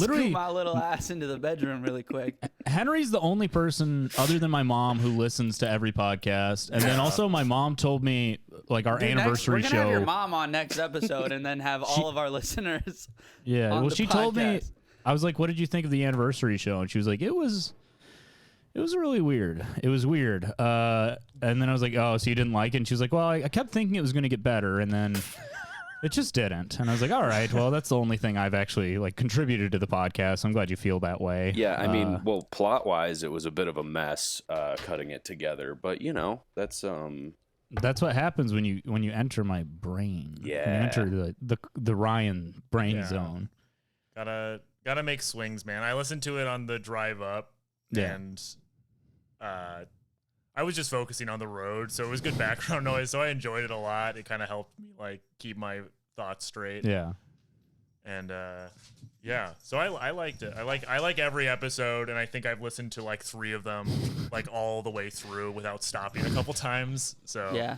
literally Scoot my little ass into the bedroom really quick. Henry's the only person other than my mom who listens to every podcast. And then also my mom told me like our anniversary we're gonna show. have your mom on next episode and then have all of our listeners. Yeah, on well, the she told me. podcast. I was like, "What did you think of the anniversary show?" And she was like, "It was really weird. It was weird." And then I was like, "Oh, so you didn't like it?" And she was like, "Well, I kept thinking it was going to get better, and then it just didn't." And I was like, "All right, well, that's the only thing I've actually like contributed to the podcast. I'm glad you feel that way." Yeah, I mean, well, plot-wise, it was a bit of a mess cutting it together, but that's what happens when you enter my brain. Yeah. When you enter the Ryan brain zone. Gotta make swings, man. I listened to it on the drive up, and I was just focusing on the road, so it was good background noise. So I enjoyed it a lot. It kind of helped me like keep my thoughts straight. Yeah. And yeah, so I liked it. I like every episode, and I think I've listened to like 3 of them like all the way through without stopping a couple times. So Yeah.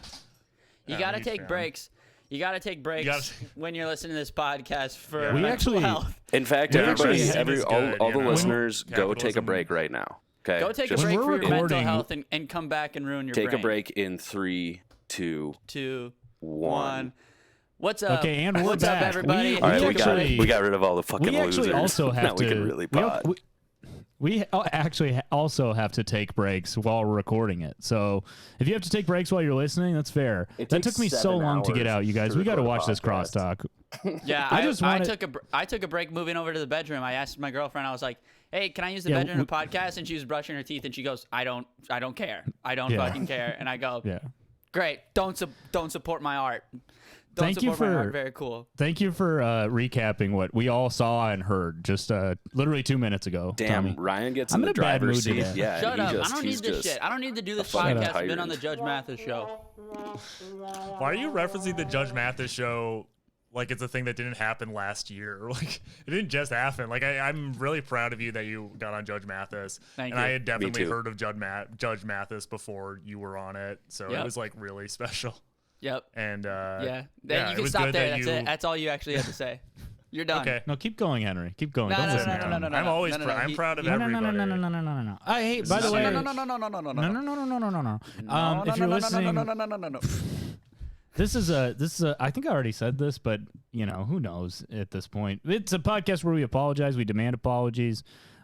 You gotta huge take fan. breaks. You gotta take breaks when you're listening to this podcast for Yeah. We mental actually- health. In fact, We everybody, actually- all the you know? listeners, go take a Capitalism. break right now. Okay, Go take a Just break When for we're your mental recording- health and come back and ruin your Take brain. a break in 3, 2, 2, 1. 1. What's up? Okay, and we're What's back. up, everybody? All right, We we got actually- we got rid of all the fucking We actually losers. also have now to. we can really pod. We actually also have to take breaks while we're recording it. So if you have to take breaks while you're listening, that's fair. It That takes took me so 7 long to get hours out, you guys. to We got to record a watch this podcast. crosstalk. Yeah, I took a break moving over to the bedroom. I asked my girlfriend. I was like, "Hey, can I use the Yeah, bedroom to podcast?" And she was brushing her teeth, and she goes, "I don't care. I don't Yeah. fucking care." And I go, Yeah. "Great. Don't support my art. Don't Thank you support my for- art. Very cool." Thank you for recapping what we all saw and heard just literally 2 minutes ago. Damn, Tommy. Ryan gets I'm in in the a bad driver's mood seat. today. Yeah, Shut he up. just, I don't he's need this just shit. I don't need to do this fucking podcast. I've been on tyrant. the Judge Mathis show. Why are you referencing the Judge Mathis show like it's a thing that didn't happen last year? Like it didn't just happen. Like I'm really proud of you that you got on Judge Mathis. Thank and you. I had definitely too. heard of Judge Mathis before you were on it, so Yep. it was like really special. Yep. And Yeah. yeah, You it can was stop good there. that That's you- it. That's all you actually have to say. You're done. Okay. No, keep going, Henry. Keep going. No, Don't no, listen no, to no, him. no, no, I'm always no, no, I'm he- proud of No, everybody. no. Hey, by the way, No. if you're listening, No. this is a. I think I already said this, but who knows at this point. It's a podcast where we apologize. We demand apologies.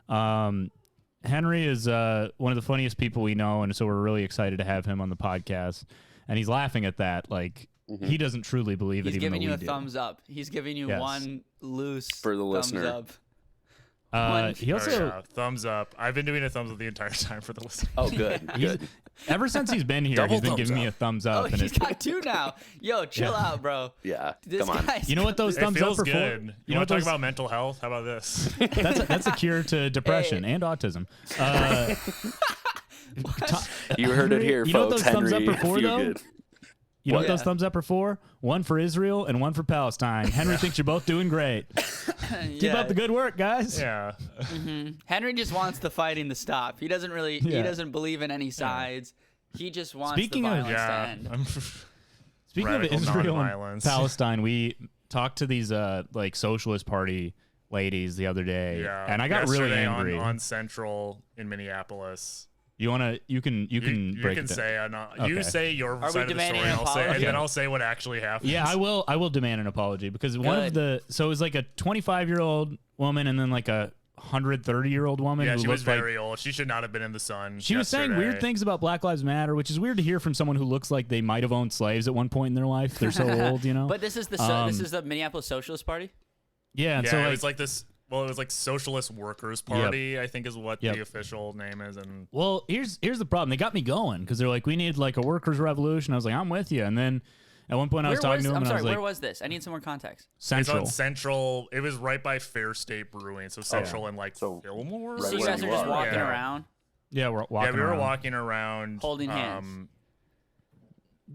Henry is one of the funniest people we know, and so we're really excited to have him on the podcast. And he's laughing at that, like he doesn't truly believe it. He's even giving though you we a do. thumbs up. He's giving you Yes. one loose For the thumbs listener. up. He also. Oh, yeah. Thumbs up. I've been doing a thumbs up the entire time for the listeners. Oh, good, good. Ever since he's been here, Double he's been thumbs giving me up. a thumbs Oh, up. and he's got 2 now. Yo, chill out, bro. Yeah, This come on. guy's You know what those It thumbs feels up are good. for? You want to talk about mental health? How about this? That's a cure to depression and autism. You heard it here, You know what folks. those thumbs up Henry are for, though? Fuigitt. You know what Yeah. those thumbs up are for? One for Israel and one for Palestine. Henry thinks you're both doing great. Keep up the good work, guys. Yeah. Henry just wants the fighting to stop. He doesn't really. He Yeah. doesn't believe in any sides. He just wants Speaking the of- violence to Yeah. end. Speaking of Radical Israel and nonviolence. Palestine, we talked to these like socialist party ladies the other day, Yeah. and I got really Yesterday angry. on Central in Minneapolis. You wanna? You can You break can it down. say I'm not. Okay. You say your Are we side of the demanding story, an and I'll say, and apology? then I'll say what actually happened. Yeah, I will demand an apology because one of Good. so it was like a 25-year-old woman and then like a 130-year-old woman Yeah, who she was looked like very old. She should not have been in the sun. she was saying weird things about Black Lives Matter, which is weird to hear from someone who looks like they might have owned slaves at one point in their life. They're so old, you know. But this is the this is the Minneapolis Socialist Party. Yeah, and Yeah, so it like, was like this. Well, it was like Socialist Workers Party, I think is what Yep. the official name is. And well, here's the problem. They got me going because they're like, we need like a workers' revolution. I was like, I'm with you. And then at one point I was talking to him I'm and I sorry, was like, where was this? I need some more context. it's Central. on Central. It was right by Fair State Brewing, so Central and like So, Fillmore. right So you where guys are you just are. walking Yeah. around. Yeah, we're walking. Yeah, we were around. walking around Holding hands.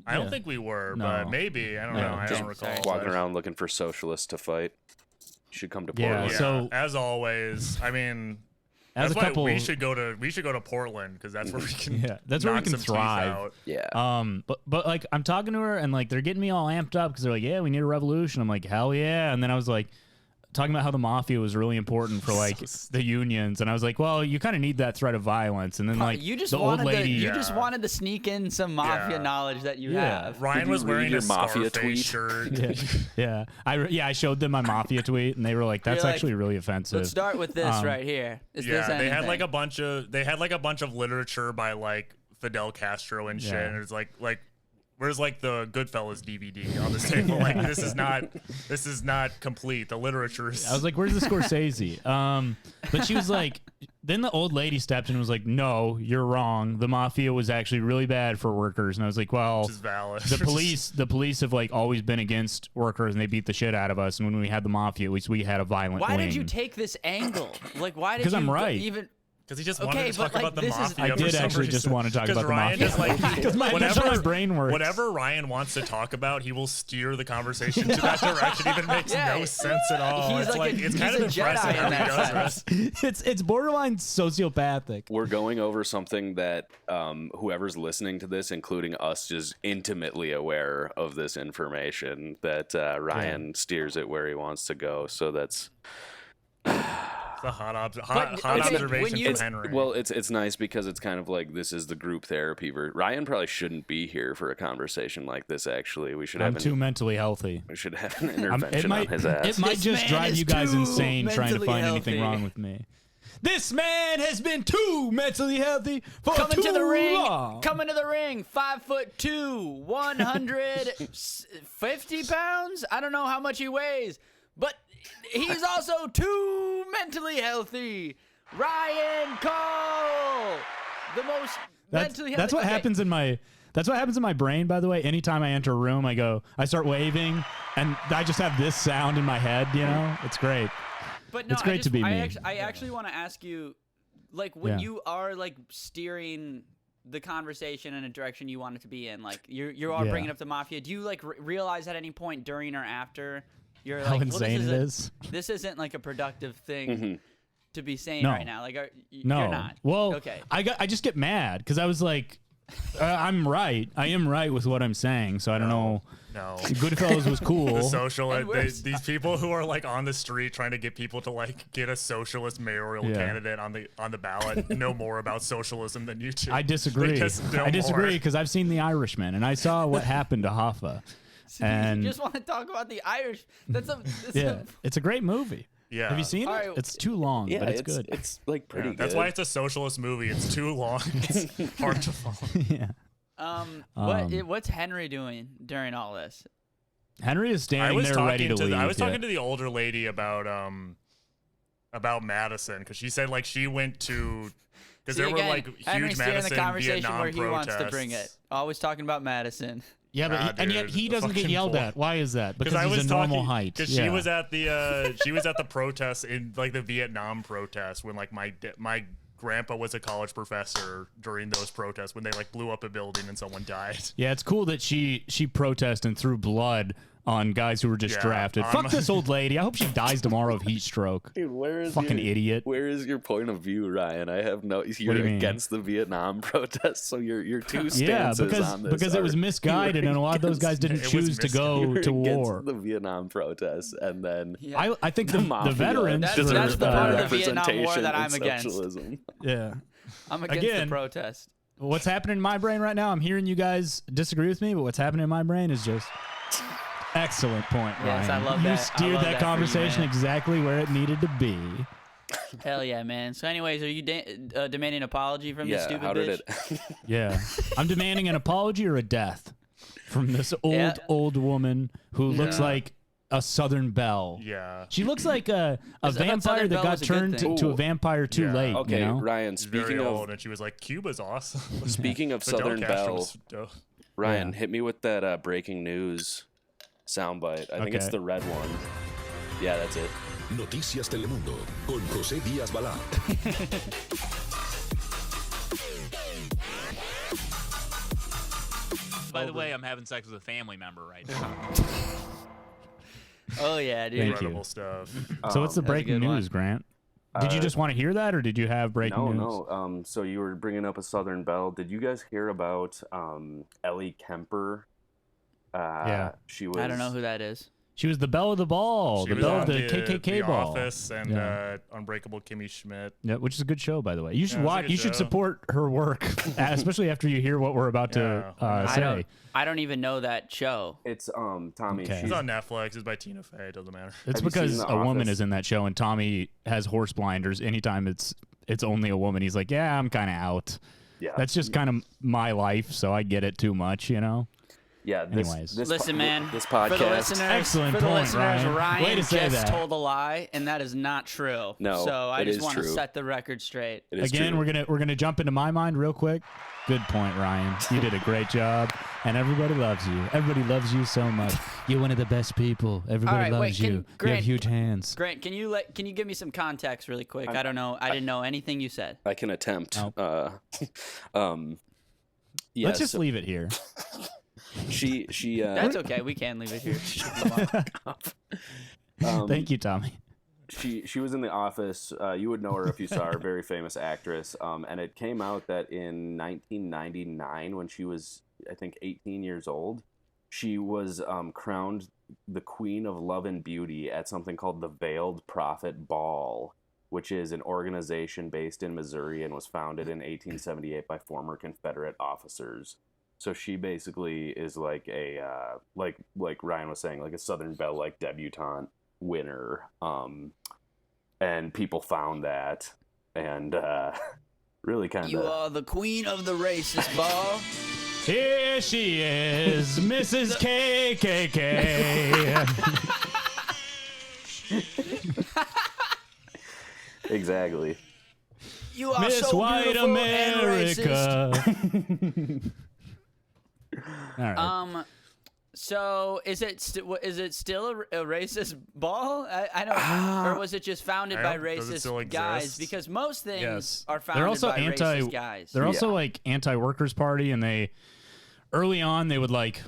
I Yeah. don't think we were, No. but maybe. I don't No. know. I Just don't recall. Walking around looking for socialists to fight. You should come to Yeah, Portland. Yeah, So- as always, I mean, As that's a why couple, we should go to Portland because that's where we can. Yeah, that's where we knock can some teeth thrive. out. Yeah. But like I'm talking to her and like they're getting me all amped up because they're like, yeah, we need a revolution. I'm like, hell yeah. And then I was like, talking about how the mafia was really important for like the unions, and I was like, well, you kind of need that threat of violence, and then like you just the old wanted lady, you just wanted to sneak in some mafia knowledge that you have. Ryan Did you was read wearing your a mafia Scarface tweet? shirt. I showed them my mafia tweet, and they were like, that's You're like, actually really offensive. Let's start with this right here. Is this Yeah, they had anything? like a bunch of literature by like Fidel Castro and shit, and it's like where's like the Goodfellas DVD on this table? Like this is not complete. The literature is. I was like, where's the Scorsese? But she was like, then the old lady stepped in and was like, no, you're wrong. The mafia was actually really bad for workers. And I was like, well, which is valid. the police have like always been against workers, and they beat the shit out of us. And when we had the mafia, at least we had a violent Why wing. did you take this angle? Like, why did you? Because I'm right. Even Because he just Okay, wanted to talk but, like, about the this is- mafia. I for did some actually just reason. want to talk about the Ryan mafia. just like Because that's how my brain works. Whatever Ryan wants to talk about, he will steer the conversation to that direction. Even makes Yeah. no sense at all. He's It's like like a- it's he's kind a of Jedi impressive how in he that does sense. this. It's borderline sociopathic. We're going over something that whoever's listening to this, including us, is intimately aware of this information, that Ryan steers it where he wants to go. So that's It's a hot okay, observation when you- from Henry. well, it's nice because it's kind of like this is the group therapy. Ryan probably shouldn't be here for a conversation like this. Actually, we should I'm have too mentally healthy. we should have an It intervention might, on his ass. it might This just man drive is you guys too insane trying to mentally find anything healthy. wrong with me. This man has been too mentally healthy for coming too to the ring, long. coming to the ring, 5'2", 150 pounds. I don't know how much he weighs, but he's also too mentally healthy. Ryan Cole, the most mentally healthy. That's what Okay. happens in my. That's what happens in my brain, by the way. Anytime I enter a room, I start waving, and I just have this sound in my head, you know? It's great. But no, It's great to be me. I actually want to ask you, like, when Yeah. you are like steering the conversation in a direction you want it to be in, like you are Yeah. bringing up the mafia. Do you like realize at any point during or after you're How like, insane it is. This isn't like a productive thing Mm-hmm. to be saying No. right now. Like, No. you're not. Well, okay. I just get mad because I was like, I'm right. I am right with what I'm saying, so I don't know. No. Goodfellas was cool. The social And we're- these people who are like on the street trying to get people to like get a socialist mayoral Yeah. candidate on the ballot know more about socialism than you do. I disagree. They just know I disagree more. because I've seen The Irishman and I saw what happened to Hoffa. And you just want to talk about the Irish. That's yeah, it's a great movie. Yeah. Have you seen it? All right. It's too long, yeah, but it's good. It's like pretty Yeah, good. that's why it's a socialist movie. It's too long. It's hard to follow. yeah. What's Henry doing during all this? Henry is I standing was there ready talking to leave. I was yeah. talking to the older lady about Madison because she said like she went to because See, there again, were like Henry's huge steering Madison the conversation Vietnam where he protests. wants to bring it. Always talking about Madison. Yeah, but Ah, and yet dude, he the doesn't get fucking yelled boy. at. Why is that? Because I he's was a normal talking, height. Because Yeah. she was at the protests in like the Vietnam protests when like my grandpa was a college professor during those protests when they like blew up a building and someone died. Yeah, it's cool that she protested and threw blood on guys who were just Yeah, drafted. Fuck this old lady. I hope she dies tomorrow of heat stroke. Dude, where is Fucking your, idiot. Where is your point of view, Ryan? I have no. You're you mean? against the Vietnam protests, so you're two Yeah, stances because on this. because it was are- misguided you were and a lot of those guys against- didn't It was choose to go you were to against war. the Vietnam protests, and then Yeah. I think the mafia veterans That's- deserves that's the better part of the Vietnam War representation that in I'm against. socialism. yeah. I'm against Again, the protest. What's happening in my brain right now? I'm hearing you guys disagree with me, but what's happening in my brain is just excellent point, Yes, Ryan. I love you that. I steered love that that for you, conversation man. exactly where it needed to be. Hell yeah, man. So, anyways, are you demanding an apology from this Yeah, stupid how bitch? did it? Yeah. I'm demanding an apology or a death from this Yeah. old woman who looks Yeah. like a Southern Belle. Yeah. She looks like a I thought vampire Southern that Belle got was a good turned thing. to a Ooh. vampire too Yeah. late. Okay, you know? Ryan. She's very Speaking old, of and she was like, "Cuba's awesome." speaking of Fidel Southern Castro Belle, was dope. Ryan, Yeah. hit me with that breaking news soundbite. I think it's Okay. the red one. Yeah, that's it. Noticias Telemundo con José Díaz Balá. By the way, I'm having sex with a family member right now. Oh, yeah, dude. Thank you. Incredible stuff. So what's the That's a breaking good one. news, Grant? Did you just want to hear that, or did you have breaking No, news? no. So you were bringing up a Southern Belle. Did you guys hear about Ellie Kemper? Yeah. She was. I don't know who that is. She was the belle of the ball, She the was belle on of the KKK The ball. Office and Yeah. Unbreakable Kimmy Schmidt. Yeah, which is a good show, by the way. You should Yeah, it's a watch. good You should show. support her work, especially after you hear what we're about to say. I don't even know that show. It's Tommy. Okay. It's on Netflix. It's by Tina Fey. It doesn't matter. It's Have you seen because The a woman Office? is in that show, and Tommy has horse blinders. Anytime it's only a woman, he's like, "Yeah, I'm kind of out." Yeah. That's just kind of my life, so I get it too much, you know. Yeah. Anyways. Listen, man. This For the podcast. listeners, Excellent for the point, listeners, Ryan. Way to say just that. told a lie, and that is not true. No, So I it just is want to true. set the record straight. It is Again, true. we're gonna jump into my mind real quick. Good point, Ryan. You did a great job, and everybody loves you. Everybody loves you so much. You're one of the best people. Everybody All right, loves wait, you. You Grant, have huge hands. Grant, can you give me some context really quick? I don't know. I didn't know anything you said. I can attempt. Oh. Yeah, Let's just so leave it here. she That's okay. We can leave it here. Thank you, Tommy. she was in The Office. You would know her if you saw her. Very famous actress. And it came out that in 1999, when she was, I think, 18 years old, she was crowned the Queen of Love and Beauty at something called the Veiled Prophet Ball, which is an organization based in Missouri and was founded in 1878 by former Confederate officers. So she basically is like a like Ryan was saying, like a Southern Belle, like debutante winner. And people found that and really kind You of are the queen of the racist ball. Here she is, Mrs. KKK. exactly. You are Miss so White beautiful and racist. America. All right. So is it still a racist ball? I don't. Or was it just founded by Does it still racist guys? exist? Because most things Yes. are founded They're also by racist guys. They're also like anti-workers party, and they early on they would like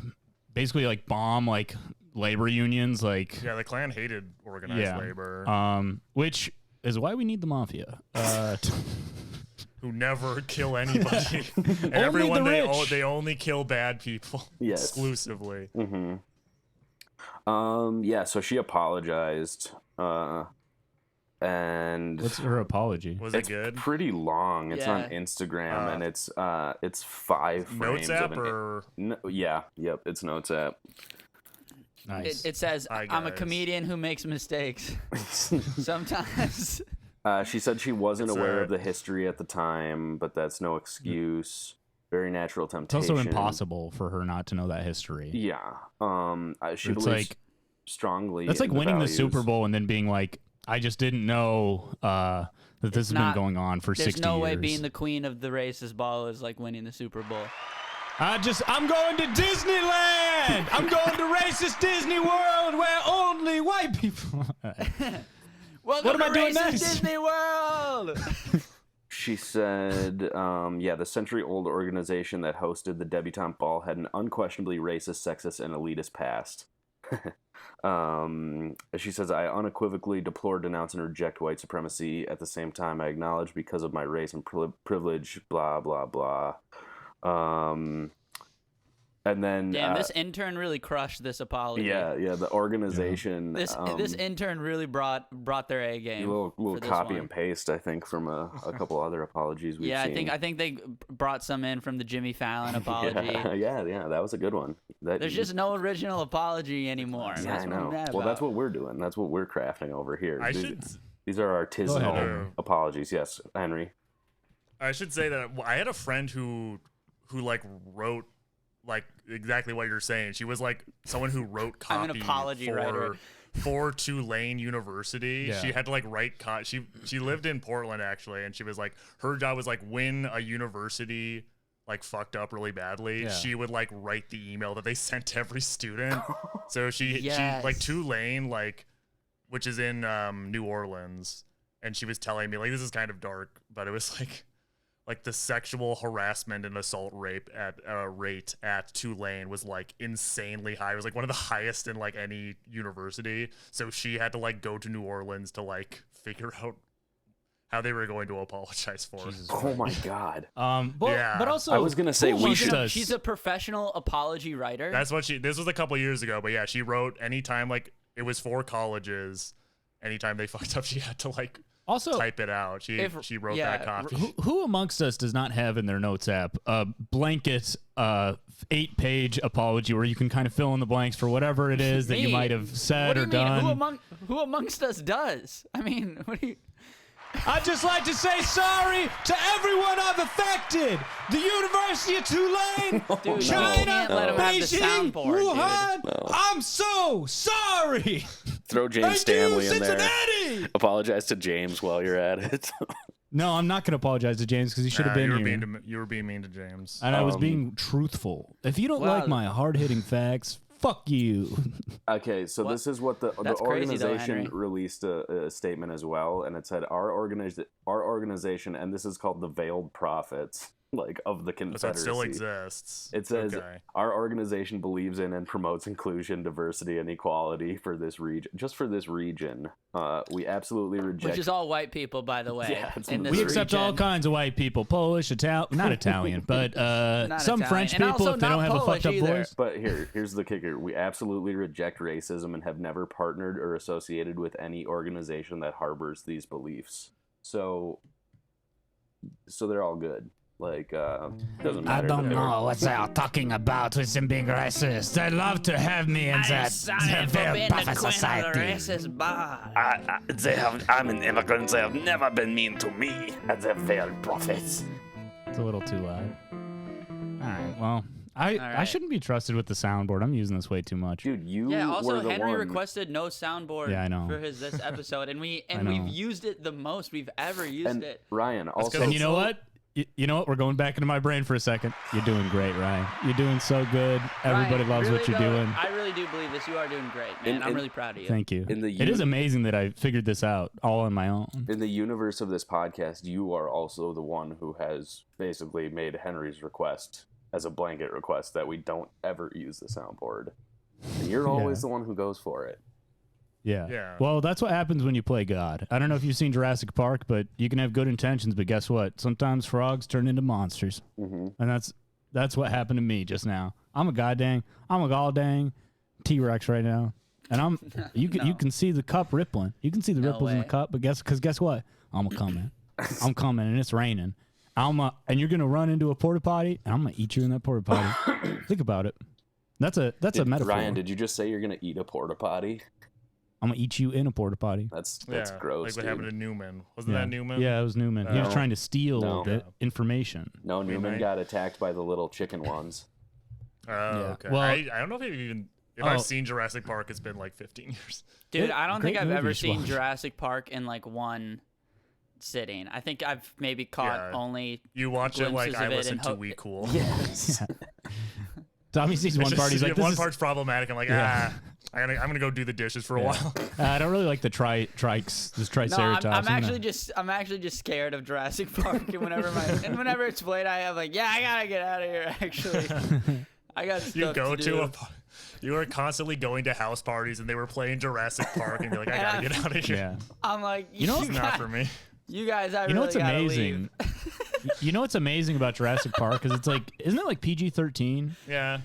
basically like bomb like labor unions, like Yeah, the Klan hated organized labor. which is why we need the mafia. Who never kill anybody. And Only everyone the they rich. they only kill bad people. Yes. Exclusively. Yeah, so she apologized. And What's her apology? Was it good? pretty long. It's on Yeah. Instagram and it's 5 frames Notes app of an or yep, it's Notes app. Nice. It says, Hi, "I'm a guys. comedian who makes mistakes. Sometimes." She said she wasn't It's aware a- of the history at the time, but that's no excuse. Very natural It's temptation. also impossible for her not to know that history. Yeah. She It's believes like strongly. that's like in winning the values. Super Bowl and then being like, I just didn't know that this has been not- going on for There's 60 no years. way being the queen of the racist ball is like winning the Super Bowl. I'm going to Disneyland. I'm going to racist Disney World where only white people. Welcome am I to doing racist next? Disney World. She said, the century-old organization that hosted the debutante ball had an unquestionably racist, sexist, and elitist past. She says, I unequivocally deplore, denounce, and reject white supremacy. At the same time, I acknowledge because of my race and privilege, blah, blah, blah. And then... Damn, this intern really crushed this apology. Yeah, the organization... This intern really brought their A a game. little for this copy one. and paste, I think, from a couple other apologies we've Yeah, seen. I think they brought some in from the Jimmy Fallon apology. yeah, that was a good one. There's just no original apology anymore. Yeah, That's I what I'm know. mad Well, about. that's what we're doing. That's what we're crafting over here. I These are artisanal Henry. apologies. Yes, Henry. I should say that I had a friend who like wrote like exactly what you're saying. She was like someone who wrote copy I'm an apology writer. for Tulane University. Yeah. She had to like write she lived in Portland actually, and she was like her job was like when a university like fucked up really badly, Yeah. she would like write the email that they sent to every student. So she Yes. like Tulane, like which is in New Orleans, and she was telling me like this is kind of dark, but it was like the sexual harassment and assault rate at Tulane was like insanely high. It was like one of the highest in like any university. So she had to like go to New Orleans to like figure out how they were going to apologize for it. Oh my God. But also, I was gonna say who we amongst should- us- She's a professional apology writer. That's what this was a couple years ago, but yeah, she wrote anytime like it was for colleges, anytime they fucked up, she had to like also type it out. She wrote that copy. Who amongst us does not have in their notes app a blanket 8-page apology where you can kind of fill in the blanks for whatever it is that you Me? might have said What do or you mean? done? Who amongst us does? I mean, what do you? I'd just like to say sorry to everyone I've affected. The University of Tulane, Dude, China, you can't let him have the Beijing, soundboard, Wuhan. dude. I'm so sorry. Throw James Thank Stanley you, in there. Cincinnati. Apologize to James while you're at it. No, I'm not going to apologize to James because he should have been here. You were being mean to James. And I was being truthful. If you don't Well- like my hard-hitting facts, fuck you. Okay, so this is what the That's crazy though, organization Henry. released a statement as well, and it said our organization, and this is called the Veiled Prophets, like of the But Confederacy. that still exists. It says Okay. our organization believes in and promotes inclusion, diversity, and equality for this region. Just for this region, we absolutely reject. Which is all white people, by the way. Yeah, in absolutely. this We accept all region. kinds of white people. Polish, not Italian, but some Italian. French And people also if they don't not have a fucked up Polish either. voice. But here's the kicker: we absolutely reject racism and have never partnered or associated with any organization that harbors these beliefs. So they're all good. Like, doesn't matter. that they were- what they are talking about with them being racist. They love to have me in that veiled prophet society. I'm an immigrant. They have never been mean to me. And they're veiled prophets. It's a little too loud. All right, well, I right. shouldn't be trusted with the soundboard. I'm using this way too much. Dude, you Yeah. were Also, the Henry one. requested no soundboard Yeah, I know. for this episode, and I we've know. used it the most we've ever used And it. Ryan also. And you know what? You know what? We're going back into my brain for a second. You're doing great, Ryan. You're doing so good. Everybody Ryan, loves really what you're though, doing. I really do believe this. You are doing great, man. I'm really proud of you. Thank you. In the It is amazing that I figured this out all on my own. In the universe of this podcast, you are also the one who has basically made Henry's request as a blanket request that we don't ever use the soundboard. And you're always the one who goes for it. Yeah. Yeah. Well, that's what happens when you play God. I don't know if you've seen Jurassic Park, but you can have good intentions, but guess what? Sometimes frogs turn into monsters. Mm-hmm. And that's what happened to me just now. I'm a goddamn T-Rex right now. And you can see the cup rippling. You can see the ripples in the way. cup, but guess what? I'm coming. I'm coming and it's raining. And you're gonna run into a porta potty and I'm gonna eat you in that porta potty. Think about it. That's a metaphor. Ryan, did you just say you're gonna eat a porta potty? I'm gonna eat you in a porta potty. That's Yeah, gross. like what dude. happened to Newman. Wasn't that Newman? Yeah, it was Newman. He was No. trying to steal No. the information. No, Newman Right. got attacked by the little chicken ones. Oh, Yeah. okay. Well- I don't know if Oh. I've seen Jurassic Park. It's been like 15 years. Dude, Yeah, I don't think great I've movie, ever you should seen watch. Jurassic Park in like one sitting. I think I've maybe caught Yeah. only. You watch it like Glimpses I of it listen and to hope- We Cool. Yes. Tommy sees one part. He's like, one this is, part's problematic. I'm like, Yeah. I'm gonna go do the dishes for a while. I don't really like the No, triceratops. I'm actually just scared of Jurassic Park, and whenever it's played, I have like, yeah, I gotta get out of here. Actually, I got stuff You go to to do. you are constantly going to house parties, and they were playing Jurassic Park, and you're like, I gotta get out of here. Yeah. I'm like, You know It's not for me. You guys, I You know really what's gotta amazing? You know what's amazing about Jurassic Park is it's like, isn't it like PG-13? Yeah.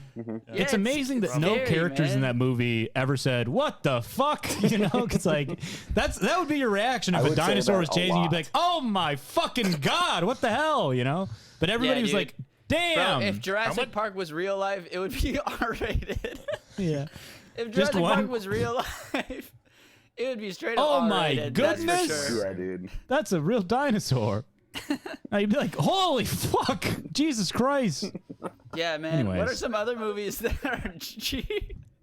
It's amazing that no scary, characters in man. that movie ever said, "What the fuck?" You know, it's like that would be your reaction if I a would say dinosaur that was a chasing you. You'd be lot. like, "Oh my fucking god, what the hell?" You know. But everybody was dude. like, "Damn." Bro, if Jurassic much- Park was real life, it would be R-rated. yeah. If Just Jurassic one- Park was real life, it would be straight up Oh my R-rated. goodness. That's for sure. Yeah, dude. That's a real dinosaur. Now you'd be like, "Holy fuck, Jesus Christ!" Yeah, man. What Anyways. are some other movies that are G?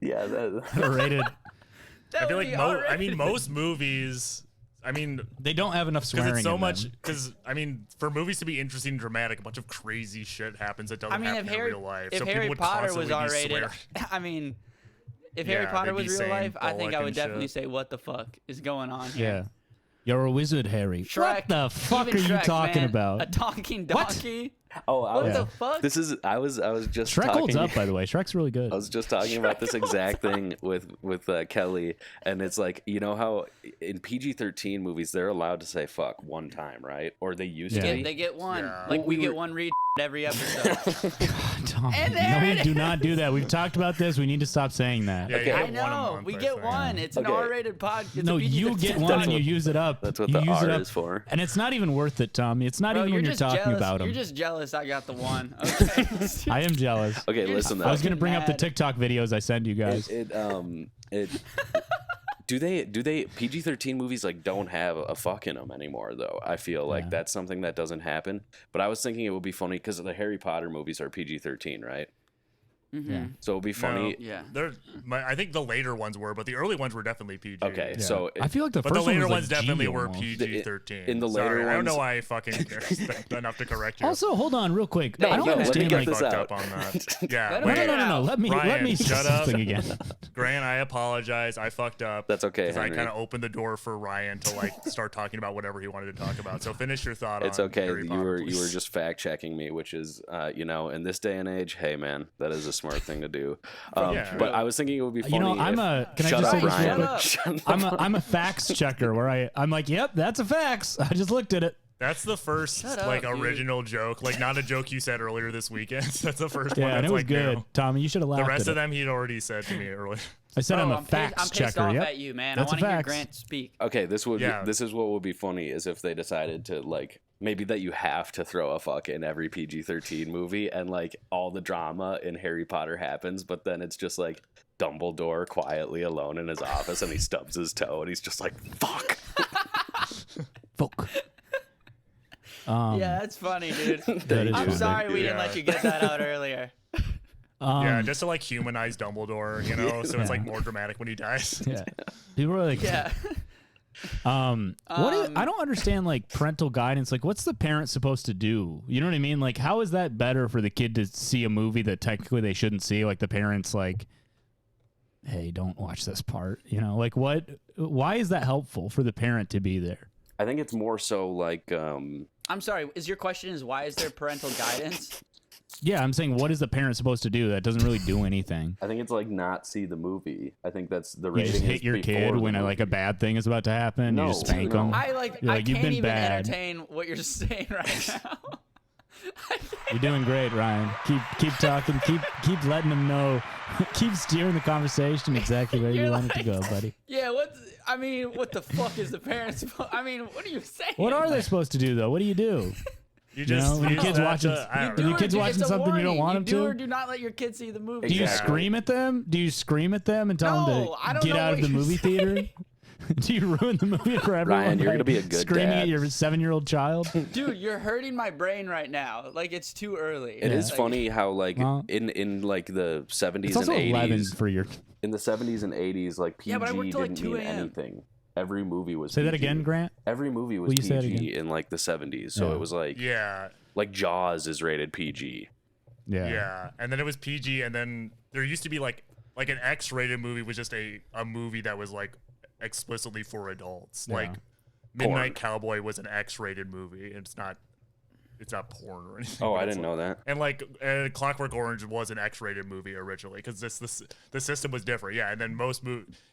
Yeah, They're rated. That I feel would like be R-rated. most movies. I mean, They don't have enough because swearing. it's so in much. them. Because I mean, for movies to be interesting and dramatic, a bunch of crazy shit happens that doesn't I mean, happen in real life. if so Harry people would Potter constantly was be R-rated, swearing. I mean, if Yeah, Harry Potter they'd be was real saying life, I think Bullock I would and definitely shit. say, "What the fuck is going on here?" Yeah. You're a wizard, Harry. Shrek. What the fuck Even are you Shrek, talking man. about? A talking What? donkey. Oh, I What was, the fuck? this is I was just Shrek talking. holds up, by the way. Shrek's really good. I was just talking about this exact thing with Kelly, and it's like, you know how in PG-13 movies they're allowed to say fuck one time, right? Or they used to. They get one. Yeah. Like Well, we we get were- one read every episode. Tom, And no, there we it do not do that. We've talked about this. We need to stop saying that. Yeah, you Okay. get I one a know. month, We I get think. one. It's an Okay. R-rated pod. It's No, a you PG-13 get one and you pod. use it up. That's what you the use it R up. is for. And it's not even worth it, Tommy. It's not Bro, even when you're just talking jealous. about them. You're just jealous I got the one. Okay. I am jealous. Okay, You're listen just though. I was going to bring up the mad. TikTok videos I send you guys. It do they PG-13 movies like don't have a fuck in them anymore though? I feel like that's something that doesn't happen. But I was thinking it would be funny because the Harry Potter movies are PG-13, right? Yeah. So it would be funny. Yeah. I think the later ones were, but the early ones were definitely PG. Okay, Yeah. so I feel like the But first the later one was ones like definitely G were almost. PG-13. In the later Sorry, I don't know ones- why I fucking spent enough to correct you. Also, hold on real quick. No, I don't go ahead. Let me understand get like this fucked out. up on that. Yeah, Let no, him wait, no, get no, it no. out. Let me Ryan, say shut up. something again. Grant, I apologize. I fucked up. That's okay, Because I Henry. kind of opened the door for Ryan to like start talking about whatever he wanted to talk about. So finish your thought. It's on okay. Harry You Potter, were please. just fact checking me, which is in this day and age, hey man, that is a smart thing to do. Yeah. But I was thinking it would be funny. You know, I'm if- a. Can I Shut just say up, this real Ryan. quick? Shut up. Shut the I'm a facts checker where I'm like, yep, that's a fax. I just looked at it. That's the first Shut up, like dude. original joke, like not a joke you said earlier this weekend. That's the first Yeah, one. and That's it was like good. new. Tommy, you should have laughed The rest at of it. them he'd already said to me earlier. I said I'm a I'm facts pissed checker. off Yep. at you, man. That's I a want to hear fax. Grant speak. Okay, this Yeah. is what would be funny is if they decided to like maybe that you have to throw a fuck in every PG-13 movie and like all the drama in Harry Potter happens, but then it's just like Dumbledore quietly alone in his office and he stubs his toe and he's just like fuck. Fuck. Yeah, that's funny, dude. That is I'm funny. sorry we didn't Yeah. let you get that out earlier. Yeah, just to like humanize Dumbledore, you know, so it's like more dramatic when he dies. Yeah. People are like, Yeah. I don't understand like parental guidance. Like, what's the parent supposed to do? You know what I mean? Like, how is that better for the kid to see a movie that technically they shouldn't see? Like, the parents like, hey, don't watch this part. You know, like what? Why is that helpful for the parent to be there? I think it's more so like I'm sorry. Is your question is why is there parental guidance? Yeah, I'm saying, what is the parent supposed to do? That doesn't really do anything. I think it's like not see the movie. I think that's the You rating. just hit is your before kid the when movie. like a bad thing is about to happen. No, you just spank no. them. I You're I like, can't you've been even bad. entertain what you're saying right now. You're doing great, Ryan. Keep talking. Keep letting them know. Keep steering the conversation exactly where you You're want it to like- go, buddy. Yeah, what the fuck is the parents? I mean, what are you saying? What are they supposed to do though? What do you do? You just know, when your you kid's just have watching- to- I don't Do know. your kids Dude, watching it's a something you don't warning. want them do to? or do not let your kids see the movie. Do you Exactly. scream at them? Do you scream at them and tell them No, I to don't get know out of what the you're movie theater? Do you ruin the movie for everyone? Ryan, you're by gonna be a good screaming dad. at your 7-year-old child. Dude, you're hurting my brain right now. Like it's too early. It is Like, funny how like Well, in like the 70s It's and also 11 80s for your. in the 70s and 80s like PG Yeah, but I worked till, like, didn't 2 mean a.m. anything. Every movie was Say that PG. again, Grant. Every movie was Will you say that PG again? in like the 70s. So Yeah. it was like Yeah, like Jaws is rated PG. yeah, and then it was PG, and then there used to be like an X-rated movie was just a movie that was like explicitly for adults. Yeah. Like Midnight Cowboy was an X-rated movie, and it's not porn or anything. Oh, but I it's didn't like- know that. And like Clockwork Orange was an X-rated movie originally because the system was different. Yeah, and then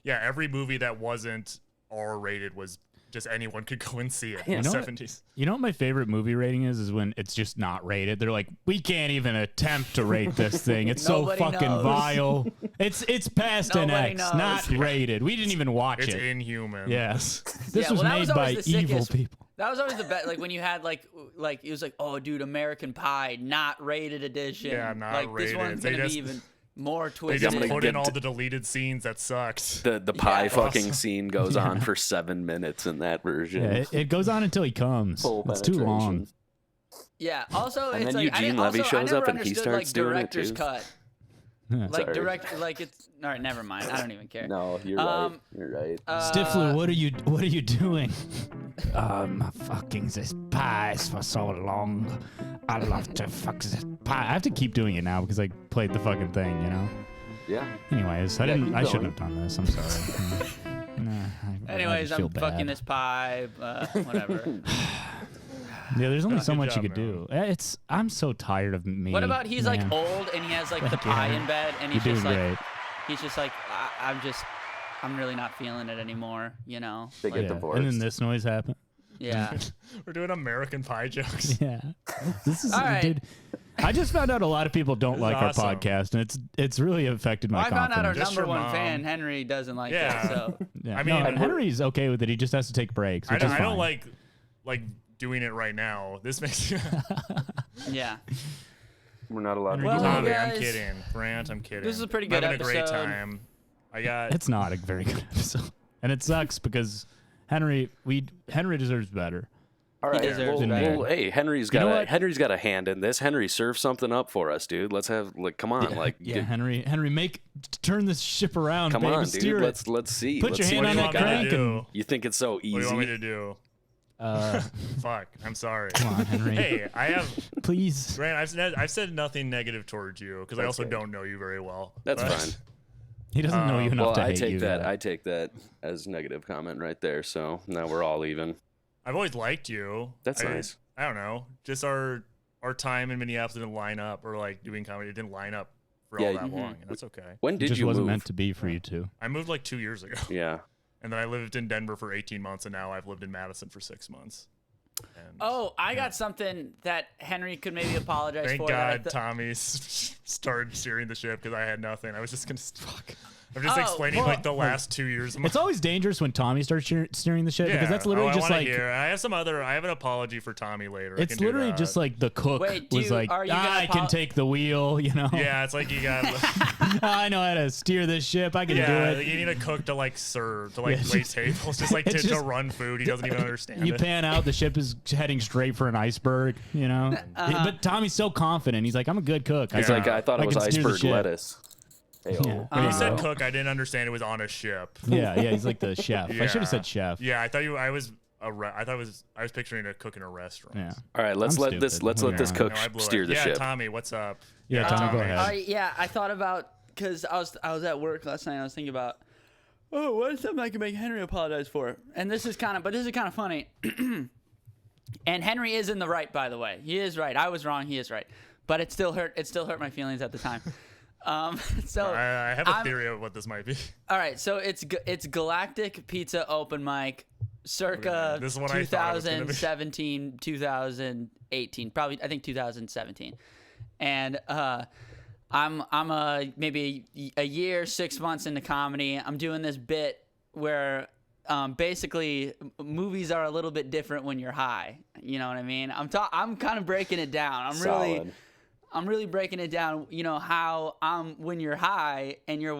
every movie that wasn't R-rated was just anyone could go and see it in the know what? 70s. You know what my favorite movie rating is when it's just not rated. They're like, we can't even attempt to rate this thing. It's so Nobody fucking knows. vile. It's past an Nobody X, knows. not rated. We didn't even watch It's it. inhuman. Yes, this Yeah, was well, that made was by always the evil sickest. people. That was always the best. Like when you had like it was like, oh, dude, American Pie, not rated edition. Yeah, not like rated. this one's They gonna just- be even more They twisted. just I'm gonna put get in all to- the deleted scenes that sucked. The pie Yeah. fucking Awesome. scene goes on for 7 minutes in that version. Yeah, it goes on until he comes. Full It's too long. penetration. Yeah. Also, And it's then like Eugene I Levy also, I shows never up and he understood, starts like, doing it, director's too. cut. Yeah. Like Sorry. like it's all right. Never mind. I don't even care. No, you're Um, right. You're right. Stifler, what are you doing? Fucking this pies for so long. I love to fuck this pie. I have to keep doing it now because I played the fucking thing, you know? Yeah. Anyways, Yeah, keep I shouldn't going. have done this. I'm sorry. Nah, I Anyways, just feel I'm bad. fucking this pie. Whatever. there's only so Good much job, you could man. do. I'm so tired of me. What about he's man. like old and he has like the Thank you, pie Henry. in bed and You're he's doing just like great. he's just like I'm really not feeling it anymore, you know? They get Yeah. divorced. And then this noise happened. Yeah. We're doing American Pie jokes. Yeah. This is, All right. dude. I just found out a lot of people don't This is like awesome. our podcast, and it's really affected my Well, I found out our confidence. Just number your one mom. fan, Henry, doesn't like Yeah. it. So Yeah. I No, mean, Henry's okay with it. He just has to take breaks. I Which don't, is I don't fine. like doing it right now. This makes you. yeah. We're not allowed to Well, do Tommy, that. I'm guys, kidding. Brant, I'm kidding. this is a pretty I'm good having a great episode. time. I got. It's not a very good episode, and it sucks because Henry deserves better. All right. deserves it. Well, hey, Henry's You know got what? Henry's got a hand in this. Henry, serve something up for us, dude. Let's have come on, Yeah, Henry, turn this ship around, come baby, on, steer dude. it. Let's see. Put Let's your see hand what on you that What do you want got. me to crank do? You think it's so What do you easy? want me to do? Fuck. I'm sorry. Come on, Henry. Hey, I have. Please. Grant, I've said nothing negative towards you because I That's also okay. don't know you very well. That's But- fine. He doesn't know you enough Well, to I hate take you. that. yet. I take that as negative comment right there. So now we're all even. I've always liked you. That's nice. I don't know. Just our time in Minneapolis didn't line up, or like doing comedy, it didn't line up for all Yeah, that long, and that's okay. When It did just you wasn't move? meant to be for you two. I moved like 2 years ago, Yeah. and then I lived in Denver for 18 months, and now I've lived in Madison for 6 months. And Oh, I got something that Henry could maybe apologize thank for. that I God Tommy started steering the ship because I had nothing. I was just gonna fuck. I'm just Oh, explaining well, like the last 2 years of my It's always dangerous when Tommy starts steering the ship because that's literally I just wanna like hear. I have an apology for Tommy later. I it's can do literally that. just like the cook Wait, was like, are you gonna I can take the wheel, you know. yeah, it's like you got I know how to steer this ship. I can yeah, do like, it. you need a cook to like serve, to like Yeah, wait just- tables, just like it's to just- run food. He doesn't even understand You it. pan out, the ship is heading straight for an iceberg, you know. But Tommy's so confident. He's like, I'm a good cook. It's Yeah. like I thought it was can steer the iceberg ship. lettuce. Hey, Yeah. When you said cook, I didn't understand it was on a ship. Yeah, he's like the chef. I should have said chef. Yeah, I thought you. I was picturing a cook in a restaurant. Yeah. All right, let's I'm let this stupid. let's let this Yeah. cook No, I blew steer it. the yeah, ship. Tommy, what's up? Yeah, Tommy, go ahead. I thought about because I was at work last night. I was thinking about, what is something I can make Henry apologize for? And this is kind of funny. And Henry is in the right, by the way. He is right. I was wrong. He is right. But it still hurt my feelings at the time. So I have a theory of what this might be. all right. So it's Galactic Pizza Open Mic, circa This is what I thought it was gonna be. 2017, 2018, probably I think 2017, and I'm maybe a year, 6 months into comedy. I'm doing this bit where basically movies are a little bit different when you're high. You know what I mean? I'm kind of breaking it down. I'm really breaking it down. You know how when you're high and you're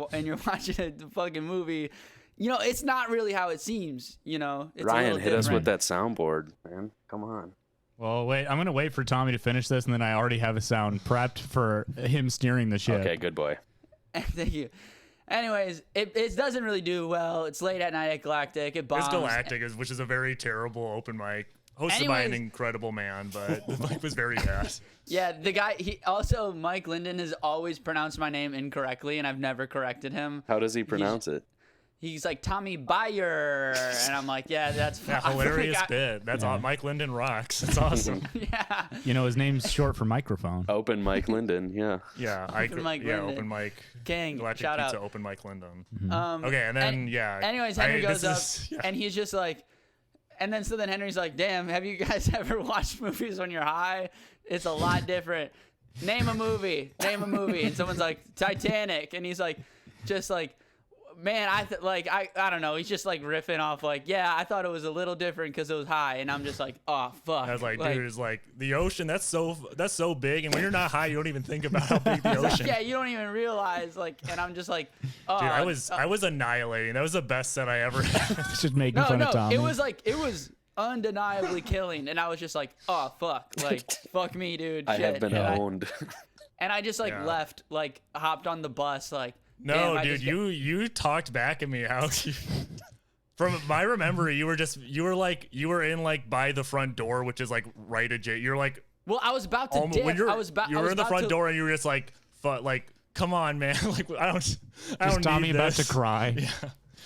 watching a fucking movie. You know, it's not really how it seems. You know, it's a Ryan, little hit us with different. that soundboard, man. Come on. Well, wait. I'm gonna wait for Tommy to finish this, and then I already have a sound prepped for him steering the ship. Okay, good boy. Thank you. Anyways, it doesn't really do well. It's late at night at Galactic. It bombs. It's Galactic, which is a very terrible open mic, hosted by an Anyways. incredible man, but the mic was very bad. Yeah, the guy. Mike Linden has always pronounced my name incorrectly, and I've never corrected him. How does he pronounce it? He's like Tommy Bayer, and I'm like, yeah, that's Yeah, hilarious bit. That's all. Mike Linden rocks. That's awesome. Yeah. You know, his name's short for microphone. Open Mike Linden, yeah. Yeah, Mike Linden. open mic. Gang, Galactic shout Pizza, out. open Mike Linden. Okay, and then yeah. Anyways, Henry goes up, yeah. and he's just like, and then Henry's like, damn, have you guys ever watched movies when you're high? It's a lot different. Name a movie. And someone's like, Titanic, and he's like, just like, man, I don't know. He's just like riffing off like, yeah, I thought it was a little different because it was high, and I'm just like, oh fuck. I was like, dude, it's like the ocean. That's so big, and when you're not high, you don't even think about how big the ocean. Yeah, you don't even realize like, and I'm just like, oh, Dude, I was annihilating. That was the best set I ever had. Just making no, fun of Tommy. it was undeniably killing, and I was just like, oh fuck, like fuck me, dude. I shit. have been owned. And I just Yeah. left, like hopped on the bus, like. No, damn, I dude, just got- you talked back at me how from my memory, you were in like by the front door, which is like right adjacent. You're like Well, I was about to almost, dip. when you're I was you were in the about front to, door and you were just like come on, man. Like I don't Just Tommy need about this. to cry. Yeah.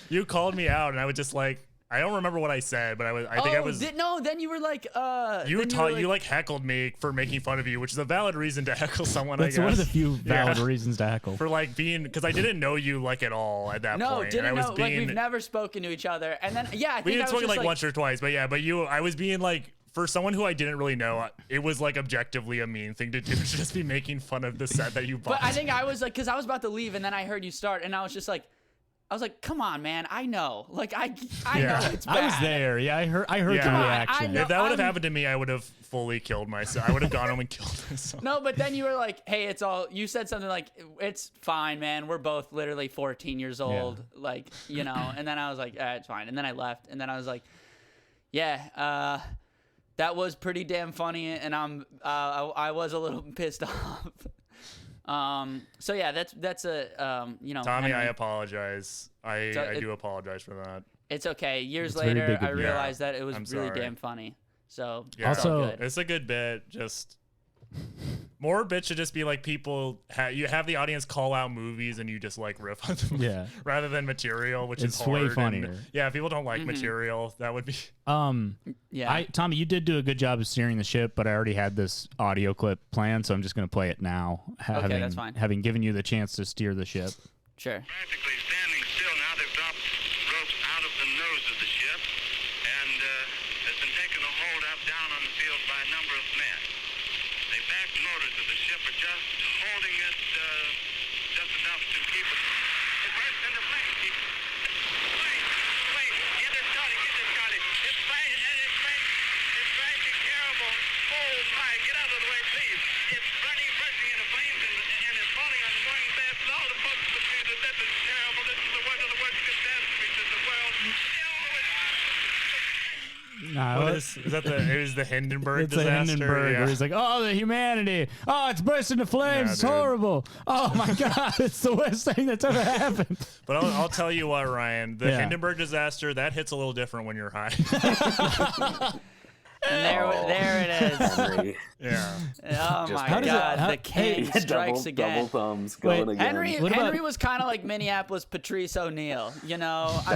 You called me out and I was just like I don't remember what I said, but I think I was. Then you were like, you like heckled me for making fun of you, which is a valid reason to heckle someone. That's I guess. one of the few valid reasons to heckle. For like being, because I didn't know you like at all at that point. Didn't and I was know. being, Like we've never spoken to each other, and then I think we I had was spoken just like once or twice, but I was being like. For someone who I didn't really know, it was like objectively a mean thing to do to just be making fun of the set that you bought. But I think I was like, because I was about to leave, and then I heard you start, and I was just like, come on, man, I know, like I know it's bad. I was there. Yeah, I heard the reaction. know. If that would have happened to me, I would have fully killed myself. I would have gone home and killed myself. No, but then you were like, hey, you said something like, it's fine, man. We're both literally 14 years old. Yeah. Like, and then I was like, it's fine. And then I left. And then I was like, yeah, that was pretty damn funny. And I was a little pissed off. So yeah, that's a, Tommy, Henry, I apologize. I do apologize for that. it's okay. Years It's very later, big of I you. realized that it was I'm really sorry. damn funny. So Yeah. it's all Also- good. It's a good bit. Just more bits should just be like people. You have the audience call out movies and you just like riff on them. Yeah. Rather than material, which It's is way hard. funnier. And, yeah, if people don't like material, that would be. Yeah. Tommy, you did do a good job of steering the ship, but I already had this audio clip planned, so I'm just going to play it now. that's fine. Having given you the chance to steer the ship. Sure. Practically standing still now. They've dropped ropes out of the nose of the ship, and has been taken a hold up down on the field by a number of men. The back motors of the ship are just holding it just enough to keep it. It burst into flames. Wait, get it started. It's flashing, and it's flashing terrible. Oh my, get out of the way, please. It's burning, bursting into flames, and it's falling on the morning bath. All the folks will see that this is terrible. This is the worst of the worst catastrophes in the world. Is that it was the Hindenburg It's disaster? a Hindenburg Yeah. where he's like, oh, the humanity. Oh, it's burst into flames. Yeah, it's dude. horrible. Oh, my God. It's the worst thing that's ever happened. But I'll tell you what, Ryan, the Yeah. Hindenburg disaster, that hits a little different when you're high. And there it is. Henry. Yeah. Oh Just my how does God, it- the king strikes again. Double thumbs going Wait, again. What about- Henry was kind of like Minneapolis Patrice O'Neal, I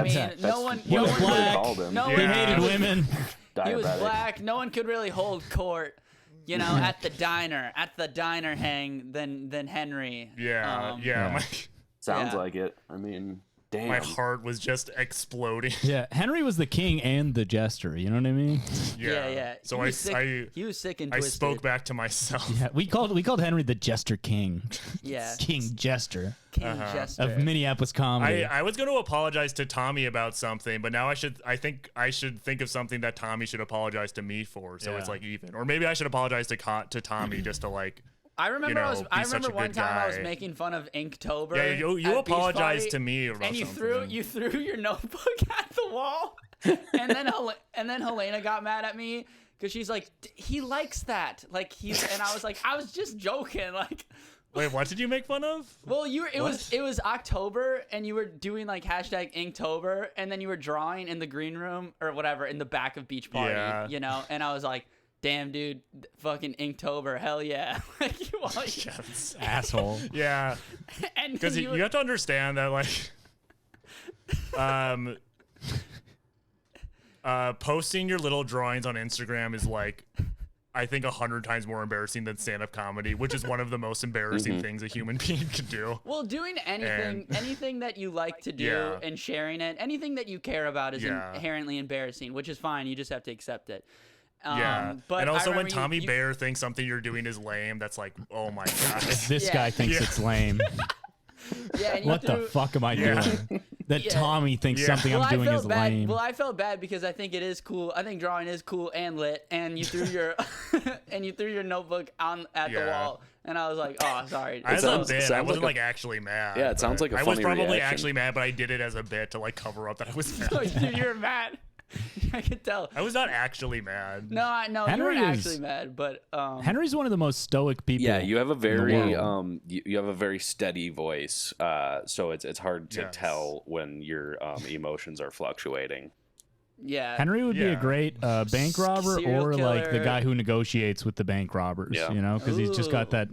mean, That's no one, what He was they black. called him. no He one, hated women. he was Diabetic. black. No one could really hold court, at the diner hang than Henry. Yeah. Yeah. Sounds Yeah. like it. I mean, damn. My heart was just exploding. Yeah, Henry was the king and the jester. You know what I mean? Yeah. So he was sick, I he was sick and I twisted. spoke back to myself. Yeah, we called Henry the Jester King. Yeah. King Jester King Jester. of Minneapolis comedy. I was going to apologize to Tommy about something, but now I think I should think of something that Tommy should apologize to me for, so it's Yeah. like even. Or maybe I should apologize to Tommy just to like. I remember you know, I be such remember a one good time I was guy. making fun of Inktober. Yeah, you at Beach apologized Party, to me about and you something. threw your notebook at the wall, and then Helena got mad at me because she's like, he likes that, like and I was just joking, like. Wait, what did you make fun of? Well, it was October, and you were doing like hashtag Inktober, and then you were drawing in the green room or whatever in the back of Beach Party, Yeah. and I was like, damn, dude, fucking Inktober, hell yeah. Like, Yes. Asshole. Yeah, and because then you have to understand that like, posting your little drawings on Instagram is like, I think 100 times more embarrassing than stand-up comedy, which is one of the most embarrassing things a human being can do. Well, doing anything that you like to do Yeah. and sharing it, anything that you care about is Yeah. inherently embarrassing, which is fine. You just have to accept it. Yeah, But and also I when remember Tommy you, Bear thinks something you're doing is lame, that's like, oh my god. This Yeah. guy thinks Yeah. it's lame. yeah, and you What the threw- fuck am I Yeah. doing? That Yeah. Tommy thinks Yeah. something Well, I'm doing I is felt bad. lame. Well, I felt bad because I think it is cool. I think drawing is cool and lit. And you threw your notebook at the Yeah. wall, and I was like, oh, sorry. As sounds- a bit, I sounds wasn't like like actually mad. Yeah, it sounds but like a I was funny probably reaction. actually mad, but I did it as a bit to like cover up that I was mad. Dude, you were mad. I could tell. I was not actually mad. No, you Henry weren't is- actually mad, but Henry's one of the most stoic people. Yeah, you have a the very world. you have a very steady voice, so it's hard to Yes. tell when your emotions are fluctuating. yeah. Henry would be a Yeah. great bank robber Serial or like the killer. guy who negotiates with the bank robbers, Yeah. you know, because he's just got Ooh. that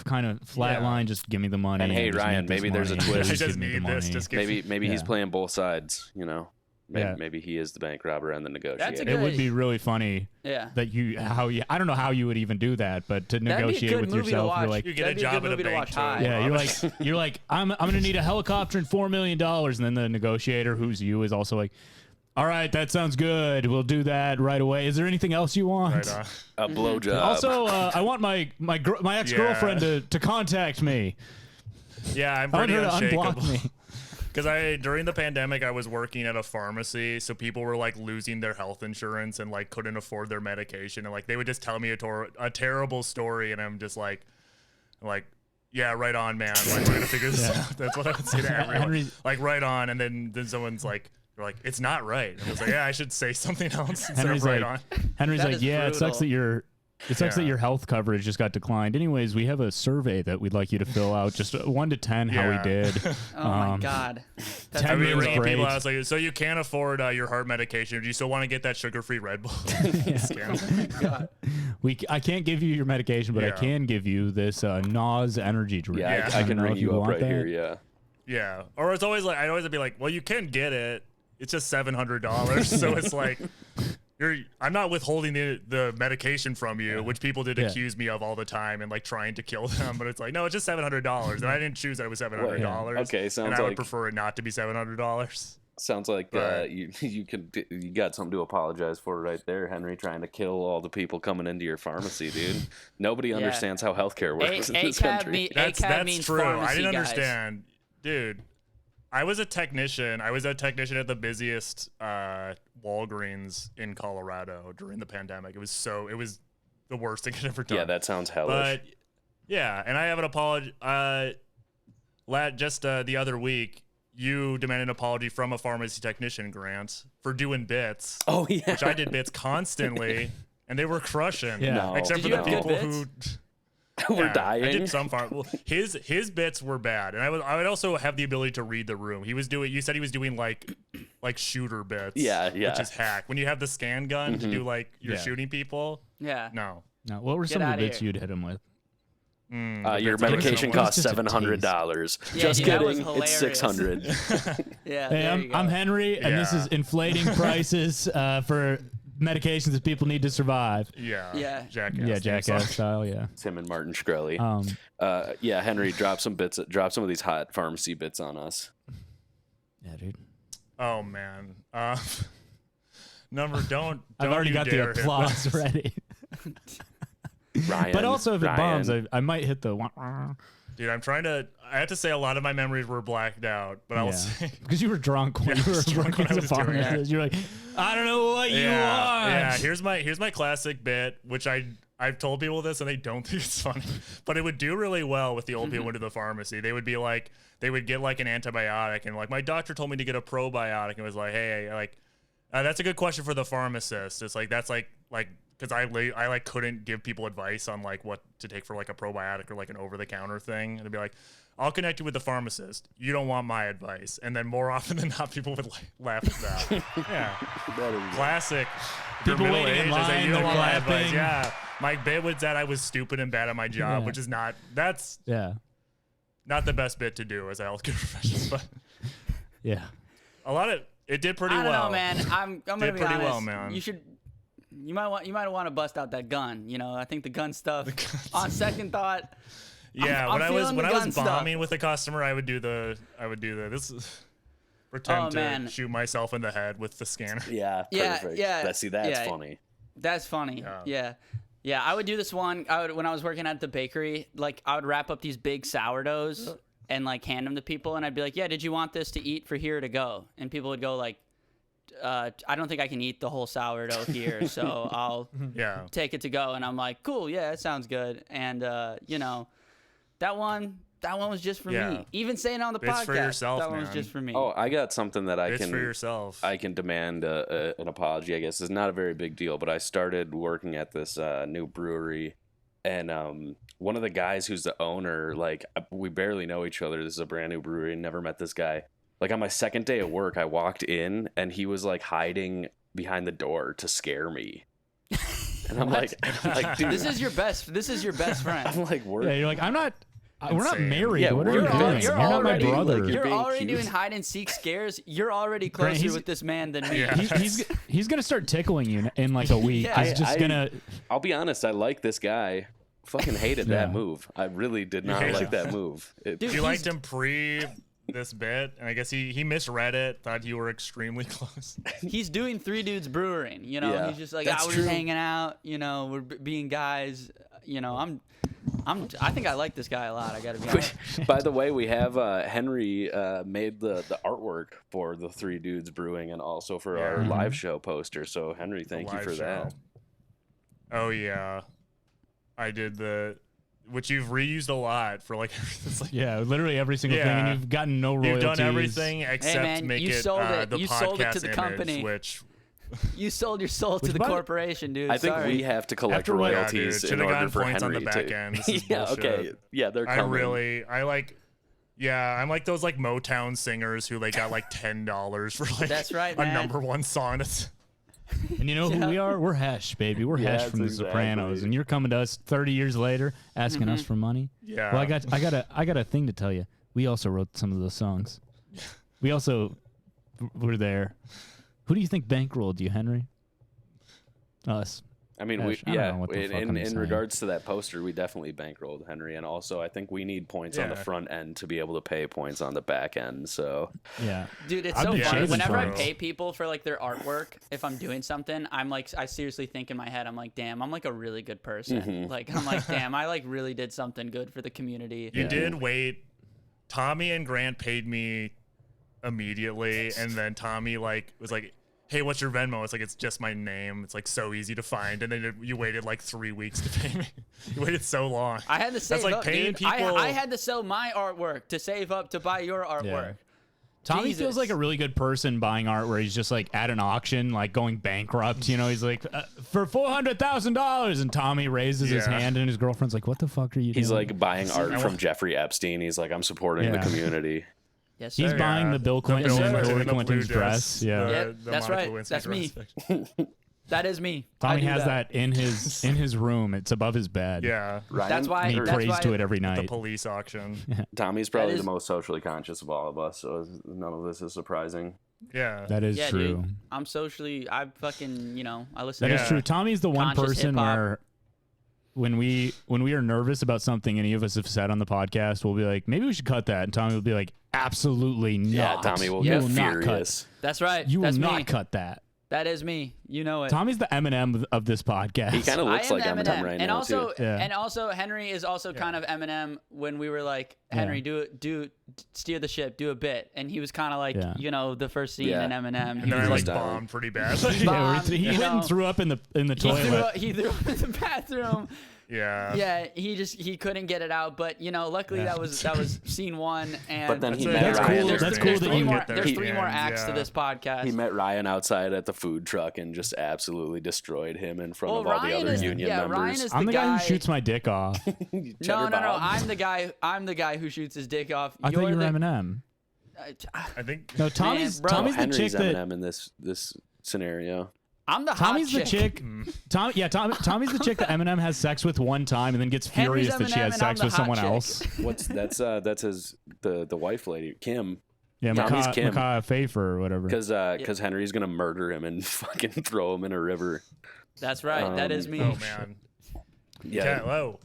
kind of flat Yeah. line, just give me the money. And hey, just Ryan, make this maybe there's a money, twist. I just just give me the need this. money. Just give Maybe he's Yeah. playing both sides, you know. Maybe he is the bank robber and the negotiator. good- It would be really funny Yeah. that I don't know how you would even do that, but to negotiate with yourself, you're like, You get a That'd be job good at a movie to bank watch too. high. yeah, you're like, I'm gonna need a helicopter and $4 million, and then the negotiator, who's you, is also like, all right, that sounds good. We'll do that right away. Is there anything else you want? Right on. A blowjob. Also, I want my ex-girlfriend to contact me. Yeah, I'm I want pretty her to unblock unshakable. me. Because during the pandemic, I was working at a pharmacy, so people were like losing their health insurance and like couldn't afford their medication, and like they would just tell me a terrible story, and I'm just like, yeah, right on, man. Like we're gonna figure this out. That's what I would say to everyone. Henry- Like right on, and then someone's like, they're like, it's not right. And I was like, yeah, I should say something else instead Henry's of right like, on. Henry's That like, is yeah, it sucks brutal. that your health coverage just got declined. Anyways, we have a survey that we'd like you to fill out, just 1 to 10 how we Yeah. did. Oh my God. That's 10 I mean, was ringing great. people out, I was like, so you can't afford your heart medication. Do you still want to get that sugar-free Red Bull? Scam. I can't give you your medication, but I Yeah. can give you this NOS energy drink. Yeah, Yeah. I don't can know ring if you up want right that. here. Yeah. Yeah. Or it's always like, I'd always be like, well, you can get it. It's just $700. So it's like, I'm not withholding the medication from you, which people did Yeah. accuse me of all the time and like trying to kill them. But it's like, no, it's just $700. And I didn't choose that it was $700. Okay, sounds and I would like- prefer it not to be $700. Sounds like Right. you got something to apologize for right there, Henry. Trying to kill all the people coming into your pharmacy, dude. Nobody understands how healthcare works in this country. That's means true. I pharmacy, didn't guys. understand. Dude, I was a technician. I was a technician at the busiest Walgreens in Colorado during the pandemic. It was the worst thing I'd ever done. Yeah, that sounds hellish. But yeah, and I have an apology. Just the other week, you demanded an apology from a pharmacy technician, Grant, for doing bits, Oh yeah, which I did bits constantly, and they were crushing. Yeah. No. Except Did for you the have good people bits? who we're yeah, dying. I did some farm. Well, his bits were bad, and I would also have the ability to read the room. You said he was doing like shooter bits. Yeah. Which is hack. When you have the scan gun to do like you're Yeah. shooting people. Yeah. No. Now, what were some of outta the bits here. you'd hit him with? Your bits are medication original. costs It's just a $700. Yeah, Just dude, that was kidding. It's hilarious. $600. Yeah. Hey, there you go. I'm Henry, and this Yeah. is inflating prices for medications that people need to survive. Yeah. Yeah. Jackass. Yeah, theme Jackass song. style. Yeah. It's him and Martin Shkreli. Yeah, Henry, drop some of these hot pharmacy bits on us. dude. Oh man. Don't I've already you got the dare hit applause this. ready. Ryan, But also, if it bombs, Ryan. I might hit the. Dude, I have to say a lot of my memories were blacked out, but I'll say Because you were drunk when Yeah, you I were was drunk working when I as a was doing it. pharmacist. You're like, I don't know what you want. Yeah, here's my classic bit, which I've told people this and they don't think it's funny, but it would do really well with the old people who went to the pharmacy. They would be like, they would get like an antibiotic and like, my doctor told me to get a probiotic and was like, hey, like, that's a good question for the pharmacist. It's like, that's like, because I like couldn't give people advice on like what to take for like a probiotic or like an over the counter thing. And it'd be like, I'll connect you with the pharmacist. You don't want my advice. And then more often than not, people would laugh at that. Yeah. Classic. People You're waiting in middle-aged, it's like, line, you don't they're want my advice. clapping. Yeah. My bit was that I was stupid and bad at my job, Yeah. which is that's Yeah. not the best bit to do as a healthcare professional, but Yeah. it did pretty I don't well. know, man. I'm gonna Did be pretty honest. well, man. You might want to bust out that gun. You know, I think the gun stuff. On second thought, Yeah, I'm when I was feeling the gun stuff. bombing with a customer, I would do pretend to man. shoot myself in the head with the scanner. Yeah, Yeah, perfect. yeah, That's yeah. funny. that's funny. Yeah. Yeah. I would do this one. When I was working at the bakery, like I would wrap up these big sourdoughs and like hand them to people, and I'd be like, "Yeah, did you want this to eat for here to go?" And people would go like, "I don't think I can eat the whole sourdough here, so I'll Yeah. take it to go." And I'm like, "Cool, yeah, that sounds good." And you know, that one was just for Yeah. me. Even saying it on the It's podcast, for yourself, that one was man. just for me. Oh, I got something that It's for yourself. I can demand an apology. I guess it's not a very big deal, but I started working at this new brewery, and one of the guys who's the owner, like we barely know each other. This is a brand new brewery. Never met this guy. Like on my second day at work, I walked in and he was like hiding behind the door to scare me. And I'm like, dude, This is your best friend. I'm like, Yeah. You're like, I'm not We're not insane. married. Yeah, what are we're you not- doing? you're You're not my already, brother. like, You're being already cute. doing hide and seek scares. You're already Grant, closer he's- with this man than me. Yeah. He's gonna start tickling you in like a week. Yeah. He's just gonna. I'll be honest. I like this guy. Fucking hated Yeah. that move. I really did not hate like it. that move. Dude, You he's- liked him pre this bit, and I guess he misread it, thought you were extremely close. He's doing Three Dudes Brewing. You know, Yeah, he's just like, that's we're true. just hanging out. You know, we're being guys. You know, I think I like this guy a lot. I gotta be honest. By the way, we have Henry made the artwork for the Three Dudes Brewing and also for our Yeah. live show poster. So Henry, The thank you live for that. show. Oh yeah, I did which you've reused a lot for like it's like Yeah, literally every single thing, and Yeah. you've gotten no royalties. you've done everything except man, make you it sold it. the You podcast sold it to the image, company. which You sold your soul to Which the by the- corporation, dude. I think Sorry. we have to collect After what- Yeah, dude, royalties in should've order gotten for points on Henry the back to. end. This is Yeah, bullshit. okay, yeah, they're coming. I like. Yeah, I'm like those like Motown singers who like got like $10 for like That's right, a man. #1 song. It's And you know who we are? We're Hesh, baby. We're Yeah, Hesh from The that's Sopranos, exactly. and you're coming to us 30 years later asking us for money. yeah. Well, I got a thing to tell you. We also wrote some of those songs. We also were there. Who do you think bankrolled you, Henry? Us. I mean, Gosh, I don't know what the fuck I'm in saying. regards to that poster, we definitely bankrolled Henry, and also I think we need points on the Yeah. front end to be able to pay points on the back end. So Yeah. Dude, it's I've so been funny. shaving Whenever I for it. pay people for like their artwork, if I'm doing something, I'm like, I seriously think in my head, I'm like, damn, I'm like a really good person. Mm-hmm. Like, I'm like, damn, I like really did something good for the community. You did wait. Tommy and Grant paid me immediately, and then Tommy like was like, "Hey, what's your Venmo?" It's like, it's just my name. It's like so easy to find, and then you waited like 3 weeks to pay me. You waited so long. I had to save That's like up, paying dude. people. I had to sell my artwork to save up to buy your artwork. Tommy Jesus. feels like a really good person buying art where he's just like at an auction, like going bankrupt. You know, he's like, for $400,000. And Tommy raises his Yeah. hand and his girlfriend's like, what the fuck are you he's doing? like buying art from Jeffrey Epstein. He's like, I'm supporting the Yeah. community. Yes, sir. He's buying the Bill Clinton Bill and Clinton Hillary in the blue Clinton's dress. Yeah. Yep, that's Monica right. Lewinsky That's me. dress. That is me. I Tommy do has that in his room. It's above his bed. Yeah, Ryan, That's why. And he That's prays why, to it every the night. police auction. Tommy's probably That is- the most socially conscious of all of us, so none of this is surprising. Yeah, That is Yeah, true. dude. I'm socially. I fucking. You know. I listen. That to is true. Tommy's the one Conscious person hip-hop. where when we are nervous about something any of us have said on the podcast, we'll be like, maybe we should cut that. And Tommy will be like, absolutely not. Yeah, Tommy will You get will not cut. furious. That's right. You will That's not me. cut that. That is me. You know it. Tommy's the Eminem of this podcast. He kind of looks I like am Eminem Eminem. right and now also, too. Yeah. and also, Henry is also kind of Eminem when we were like, Henry, do steer the ship, do a bit, and he was kind of like, Yeah. you know, the first scene Yeah. in Eminem. and He then I was like down. bombed pretty bad. Yeah, where Bomb, he you went and know. threw up in the toilet. he threw up in the bathroom. yeah, Yeah, he couldn't get it out, but you know, luckily Yeah. that was scene one. And But then he That's met That's Ryan. cool. There's, That's there's cool that three you more. get There's three more acts to this podcast. He met Ryan outside at the food truck and just absolutely destroyed him in front Well, of all the Ryan other is- union yeah, members. Ryan is I'm the guy guy- who shoots my dick off. no. Bob. I'm the guy who shoots his dick off. I thought you were the, Eminem. I think No, Tommy's bro. Tommy's the Henry's chick that Eminem in this scenario. I'm the hot Tommy's the chick. Tommy's the chick that Eminem has sex with one time and then gets Henry's furious that she Eminem has and sex I'm with the hot someone chick. else. That's his the wife lady Kim. Yeah, Tommy's Kim. Micaiah Pfeiffer or whatever. Because Henry's gonna murder him and fucking throw him in a river. That's right. that is me. oh man, Yeah. cat. Whoa,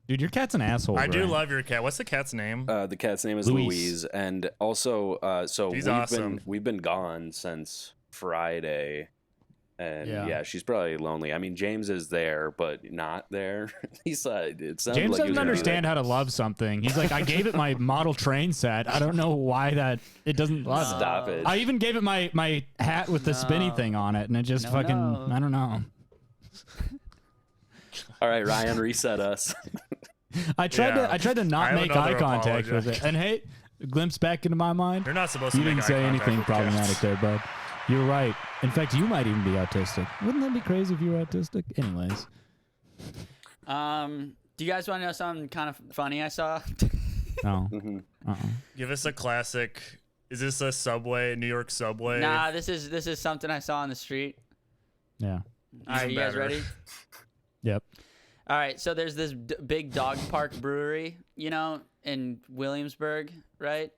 Dude, your cat's an asshole. I do Brian. love your cat. What's the cat's name? The cat's name is Luis. Louise, and also so She's we've awesome. been gone since Friday. And Yeah. yeah. She's probably lonely. I mean, James is there, but not there. It sounded James like he was doesn't gonna be understand there. how to love something. He's like, I gave it my model train set. I don't know why that it doesn't love it. Stop it. I even gave it my hat with the spinny thing on it, and it just No, fucking no. I don't know. All right, Ryan, reset us. I tried Yeah. to I not have make another eye contact with apology. it. And hey, a glimpse back into my mind. You're not supposed You to didn't make say eye contact anything with cats. problematic there, bud. You're right. In fact, you might even be autistic. Wouldn't that be crazy if you were autistic? Anyways. Do you guys want to know something kind of funny I saw? No. Give us a classic. Is this a subway, New York subway? Nah, this is something I saw on the street. Yeah. All right, you guys better. ready? Yep. All right, so there's this big dog park brewery, you know, in Williamsburg, right?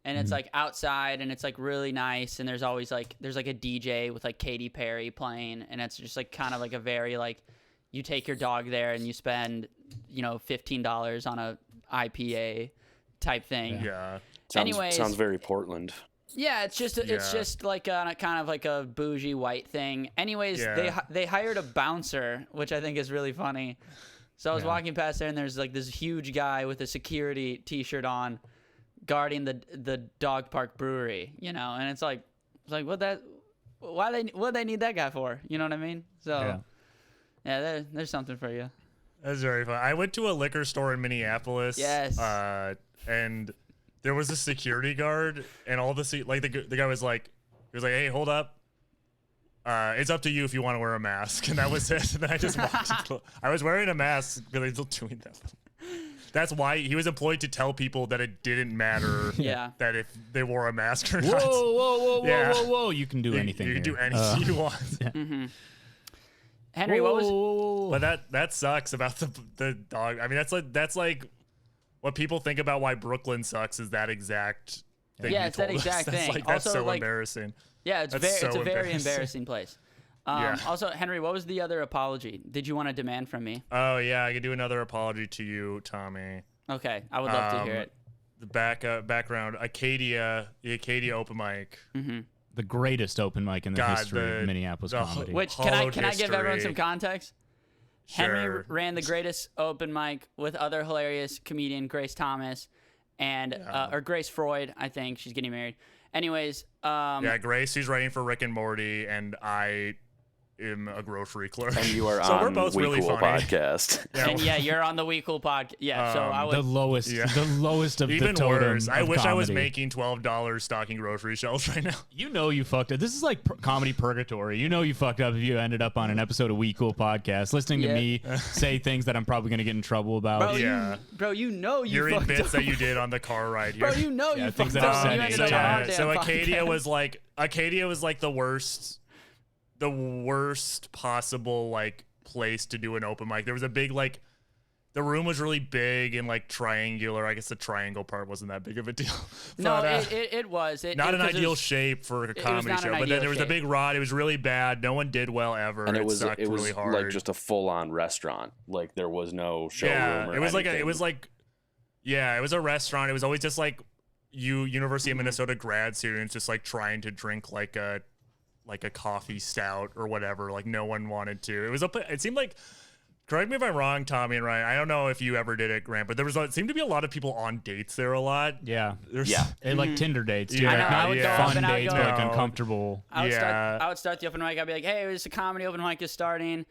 And it's like outside, and it's like really nice, and there's always like a DJ with like Katy Perry playing, and it's just like kind of like a very like, you take your dog there and you spend, you know, $15 on a IPA type thing. Yeah. Sounds very Portland. Yeah, it's just like a kind of like a bougie white thing. Anyways, they hired a bouncer, which I think is really funny. So I was walking past there, and there's like this huge guy with a security T-shirt on, guarding the dog park brewery. You know, and it's like what they need that guy for? You know what I mean? So there's something for you. That's very fun. I went to a liquor store in Minneapolis. Yes. And there was a security guard, and all the guy was like, "Hey, hold up. It's up to you if you want to wear a mask." And that was it. And then I just walked. I was wearing a mask, but I was still doing that. That's why he was employed to tell people that it didn't matter. That if they wore a mask or not. Whoa! You can do anything. You can here. do anything you want. Henry, what was? But that sucks about the dog. I mean, that's like what people think about why Brooklyn sucks is that exact thing. Yeah, it's that exact thing. That's also, so embarrassing. Yeah, it's a very embarrassing place. Also, Henry, what was the other apology? Did you want to demand from me? Oh yeah, I could do another apology to you, Tommy. Okay, I would love to hear it. The background, Acadia, the Acadia open mic. Mm-hmm. The greatest open mic in the history of Minneapolis comedy. Which can I give everyone some context? Sure. Henry ran the greatest open mic with other hilarious comedian Grace Thomas and or Grace Freud, I think she's getting married. Anyways, Grace, she's writing for Rick and Morty, and I am a grocery clerk. And you are so on we're both We really Cool funny. podcast. And you're on the We Cool podcast. Yeah, so I would the lowest of even the totem worse. I of wish I was comedy. making $12 stocking grocery shelves right now. You know you fucked up. This is like comedy purgatory. You know you fucked up if you ended up on an episode of We Cool podcast, listening to me say things that I'm probably going to get in trouble about. Bro, you know you You're in fucked bits up. that you did on the car ride here. Bro, you know you things fucked that I've up. said You ended up on our damn So Acadia podcast. was like the worst possible like place to do an open mic. There was a big like the room was really big and like triangular. I guess the triangle part wasn't that big of a deal. No, it was. Not an ideal shape for a comedy show. But then there was a big rod. It was really bad. No one did well ever. And it sucked was really hard. like just a full-on restaurant. Like there was no showroom. Yeah, or it was anything. it was a restaurant. It was always just like University of Minnesota grad students just like trying to drink like a coffee stout or whatever. Like no one wanted to. It seemed like, correct me if I'm wrong, Tommy and Ryan, I don't know if you ever did it, Grant, but it seemed to be a lot of people on dates there a lot. Yeah. Yeah. And like Tinder dates, too. Yeah. Like, I know, not I would go fun up and I would dates, go- but like No. uncomfortable. I would start the open mic. I'd be like, hey, it's a comedy open mic is starting.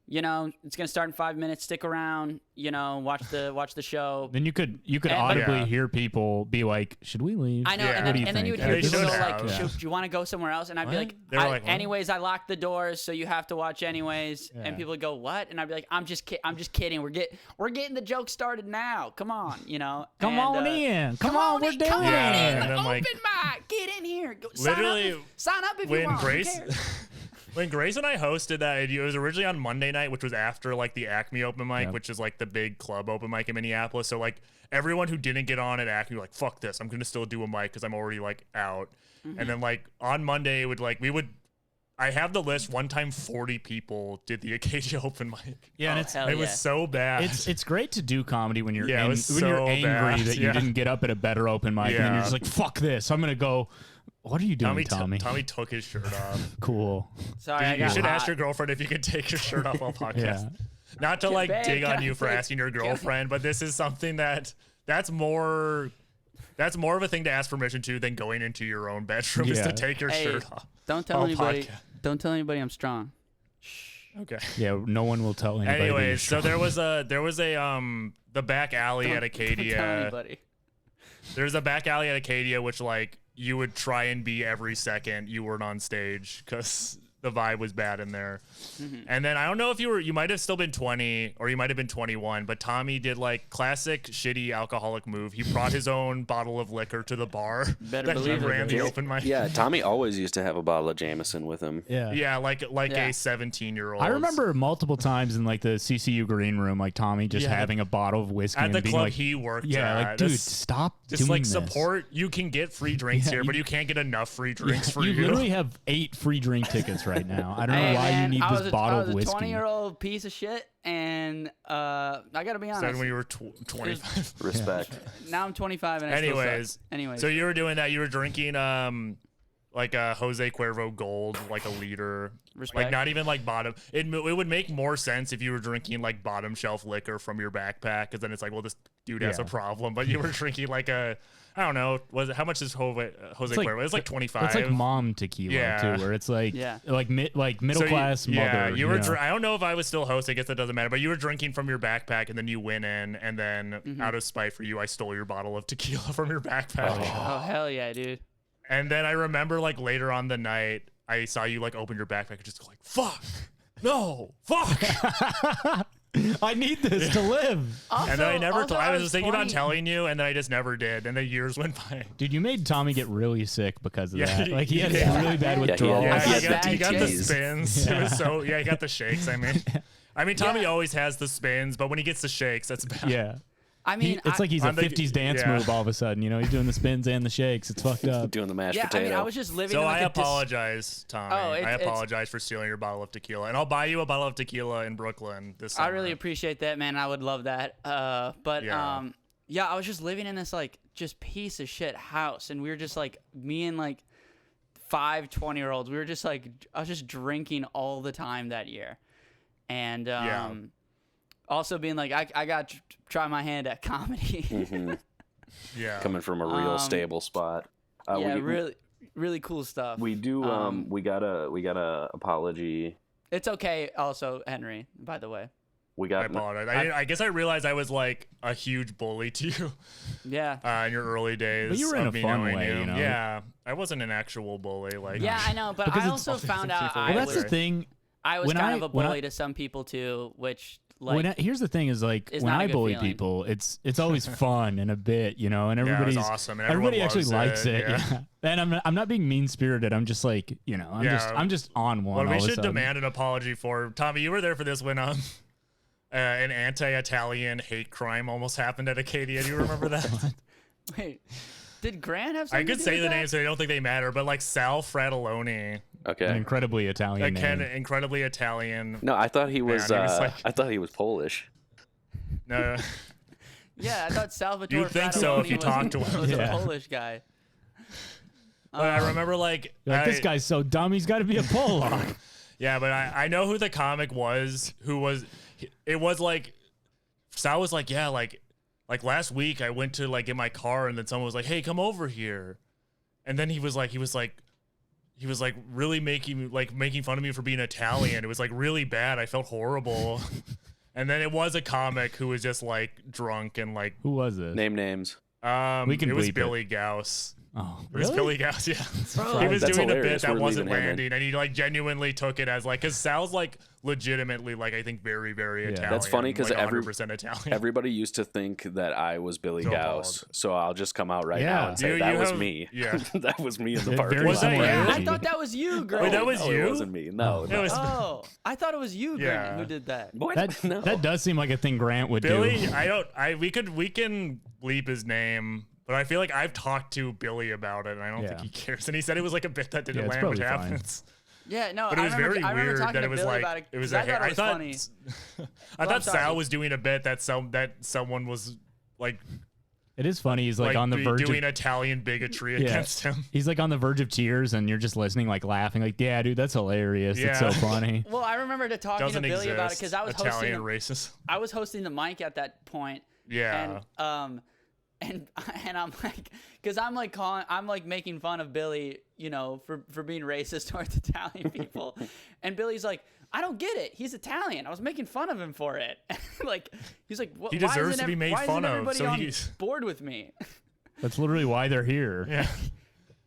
You know, it's gonna start in 5 minutes. Stick around. You know, watch the show. Then you could And- audibly Yeah. hear people be like, should we leave? I know, Yeah. and, What do then, you you would think? hear They people should go have. like, Yeah. "Do you want to go somewhere else?" And I'd be What? like, They were like, what? "Anyways, I locked the doors, so you have to watch anyways." Yeah. And people would go, "What?" And I'd be like, "I'm just kidding. We're getting the joke started now. Come on, you know. Come on in. Come on, we're doing Come on Yeah, in. and The then, open like, mic. Get in here. literally, sign up if you when want. Who Grace cares? when Grace and I hosted that, it was originally on Monday night, which was after like the Acme open mic, Yep. which is like the big club open mic in Minneapolis. So like everyone who didn't get on at Acme were like, fuck this, I'm gonna still do a mic because I'm already like out. And then like on Monday I have the list. One time 40 people did the Acadia open mic. Yeah, and Oh, it's hell It was yeah. so bad. it's great to do you when you're Yeah, it was when you're so angry bad. that you Yeah. didn't get up at a better open mic, and then Yeah. you're just like, fuck this, I'm gonna go. What are you doing, Tommy? Tommy took his shirt off. Cool. Sorry, I You got should hot. ask your girlfird if you could take your shirt off on podcast. Yeah. Not to like Babe, dig can on I you for take- asking your girlfriend, but this is something that's more of a thing to ask permission to than going into your own bedroom is Yeah. to take your Hey, shirt off. Don't tell on anybody. podcast. Don't tell anybody I'm strong. Okay. Yeah, no one will tell anybody. that you're Anyways, so strong. there was a the back alley at Don't tell Acadia. anybody. There's a back alley at Acadia which like you would try and be every second you weren't on stage because the vibe was bad in there. Mm-hmm. And then I don't know if you might have still been 20 or you might have been 21, but Tommy did like classic shitty alcoholic move. He brought his own bottle of liquor to the bar Better that he believe it, ran the dude. open mic. Yeah, Tommy always used to have a bottle of Jameson with him. Yeah, like Yeah. a 17-year-old. I remember multiple times in like the CCU green room, like Tommy just having a bottle of whiskey at and the being club like, he worked yeah, at. like, dude, That's- stop just doing like this. support. You can get free drinks Yeah, here, but you can't get enough free drinks for You you. literally have 8 free drink tickets right now. I don't know Hey, why man, you need I this was bottle I of was whiskey. a 20-year-old piece of shit, and I gotta be honest. Said when you were 25. Respect. Now I'm 25, and I still Anyways, suck. Anyways, so you were doing that. You were drinking like a Jose Cuervo Gold, like a liter. Respect. Like not even like bottom. It would make more sense if you were drinking like bottom shelf liquor from your backpack, because then it's like, well, this dude has a problem. But you were drinking like a, I don't know, how much is Jose like- Cuervo? It's like 25. It's like mom tequila Yeah. too, where it's like Yeah. like middle So class mother. Yeah, you were. know. I don't know if I was still host. I guess that doesn't matter. But you were drinking from your backpack, and then you went in, and then out of spite for you, I stole your bottle of tequila from your backpack. oh hell yeah, dude. And then I remember like later on the night, I saw you like open your backpack and just go like, "Fuck, no, fuck." I need this to live. And then I never. Also, I was thinking about 20 telling you, and then I just never did. And the years went by. Dude, you made Tommy get really sick because of Yeah, that. Like he had yeah. really bad Yeah, he had- withdrawals. Yeah, I he got got the DTs. spins. It was so. Yeah, he got the shakes. I mean, Tommy Yeah. always has the spins, but when he gets the shakes, that's bad. Yeah. I mean, It's like he's a I'm the- 50s dance yeah. move all of a sudden. You know, he's doing the spins and the shakes. It's fucked up. Doing the mashed yeah. potato. I mean, I was just living. So in like I a dis- apologize, Tommy. Oh, I it's- apologize for stealing your bottle of tequila, and I'll buy you a bottle of tequila in Brooklyn this summer. I really appreciate that, man. I would love that. But Yeah. yeah, I was just living in this like just piece of shit house, and we were just like me and like 5 20-year-olds. We were just like I was just drinking all the time that year, and also being like I got to try my hand at comedy. Yeah. Coming from a real stable spot. Yeah, really cool stuff. We do. We got a apology. It's okay. Also, Henry, by the way. We I got. apologize. I guess I realized I was like a huge bully to you Yeah. in your early days. But you were in of a me fun knowing way, you. you know? Yeah, I wasn't an actual bully. Like Yeah, I know, but Because I it's- also found out Well, I Well, that's was the thing. I was when kind I- of a when I- bully to some people too, which like Here's the thing: is like It's when not a I good bully feeling. people, it's always fun and a bit, you know, and Yeah, it was everybody's awesome, and everyone everybody actually loves likes it, it. yeah. And I'm not being mean spirited. I'm just like, you know, I'm just on one. What we all of a should sudden. demand an apology for. Tommy, you were there for this when an anti-Italian hate crime almost happened at Acadia. Do you remember that? wait, did Grant have something I could to do say with the that? names, so I don't think they matter. But like Sal Fratelloni, An Okay. incredibly Italian name. incredibly Italian. No, I thought he was. he was like- I thought he was Polish. No, Yeah, I thought Salvatore You'd think so if Fratelloni you was- talked to him. was Yeah. a Polish guy. but I remember like, Like, this guy's so dumb, he's got to be a Polak. Yeah, but I know who the comic was. It was like Sal was like, yeah, like last week I went to like in my car and then someone was like, hey, come over here, and then he was like really making fun of me for being Italian. It was like really bad. I felt horrible. And then it was a comic who was just like drunk and like Who was this? Name names. We can it was bleep it. Billy Gauss. Oh, It was really? Billy Gauss, yeah. Bro, He was That's doing a bit hilarious. that We're wasn't leaving him in. landing, and he like genuinely took it as like, because Sal's like legitimately like I think very very Italian. That's funny 'cause like every- 100% Italian. Everybody used to think that I was Billy So Gauss, bald. so I'll just come out right Yeah. now and say You that was have- me. yeah. That was me in the It parking very Was that lot. you? I thought that was you, Grant. Wait, that was No, you? It wasn't me. No, It no. was Oh, I thought it was you, Grant, Yeah. who did that. What? That No. that does seem like a thing Grant would Billy. do. We can bleep his name, but I feel like I've talked to Billy about it, and I don't think Yeah. he cares. And he said it was like a bit that didn't Yeah, it's land, which probably fine. happens. Yeah, no, But it was I remember, very I remember weird talking that to it was Billy like about it. it was 'cause I a thought it was I funny. thought I'm sorry. Sal was doing a bit that someone was like It is funny. He's like on the verge doing of Italian bigotry yeah. against him. He's like on the verge of tears, and you're just listening, like laughing, like, "Yeah, dude, that's hilarious. It's so Yeah. funny." Well, I remember talking Doesn't to Billy exist. about it because I was Italian hosting. racist. I was hosting the mic at that point. Yeah. And I'm like, because I'm like making fun of Billy, you know, for being racist towards Italian people, and Billy's like, I don't get it. He's Italian. I was making fun of him for it. Like, he's like, He why deserves isn't to be made why fun isn't of, everybody so on he's- board with me? That's literally why they're here. Yeah.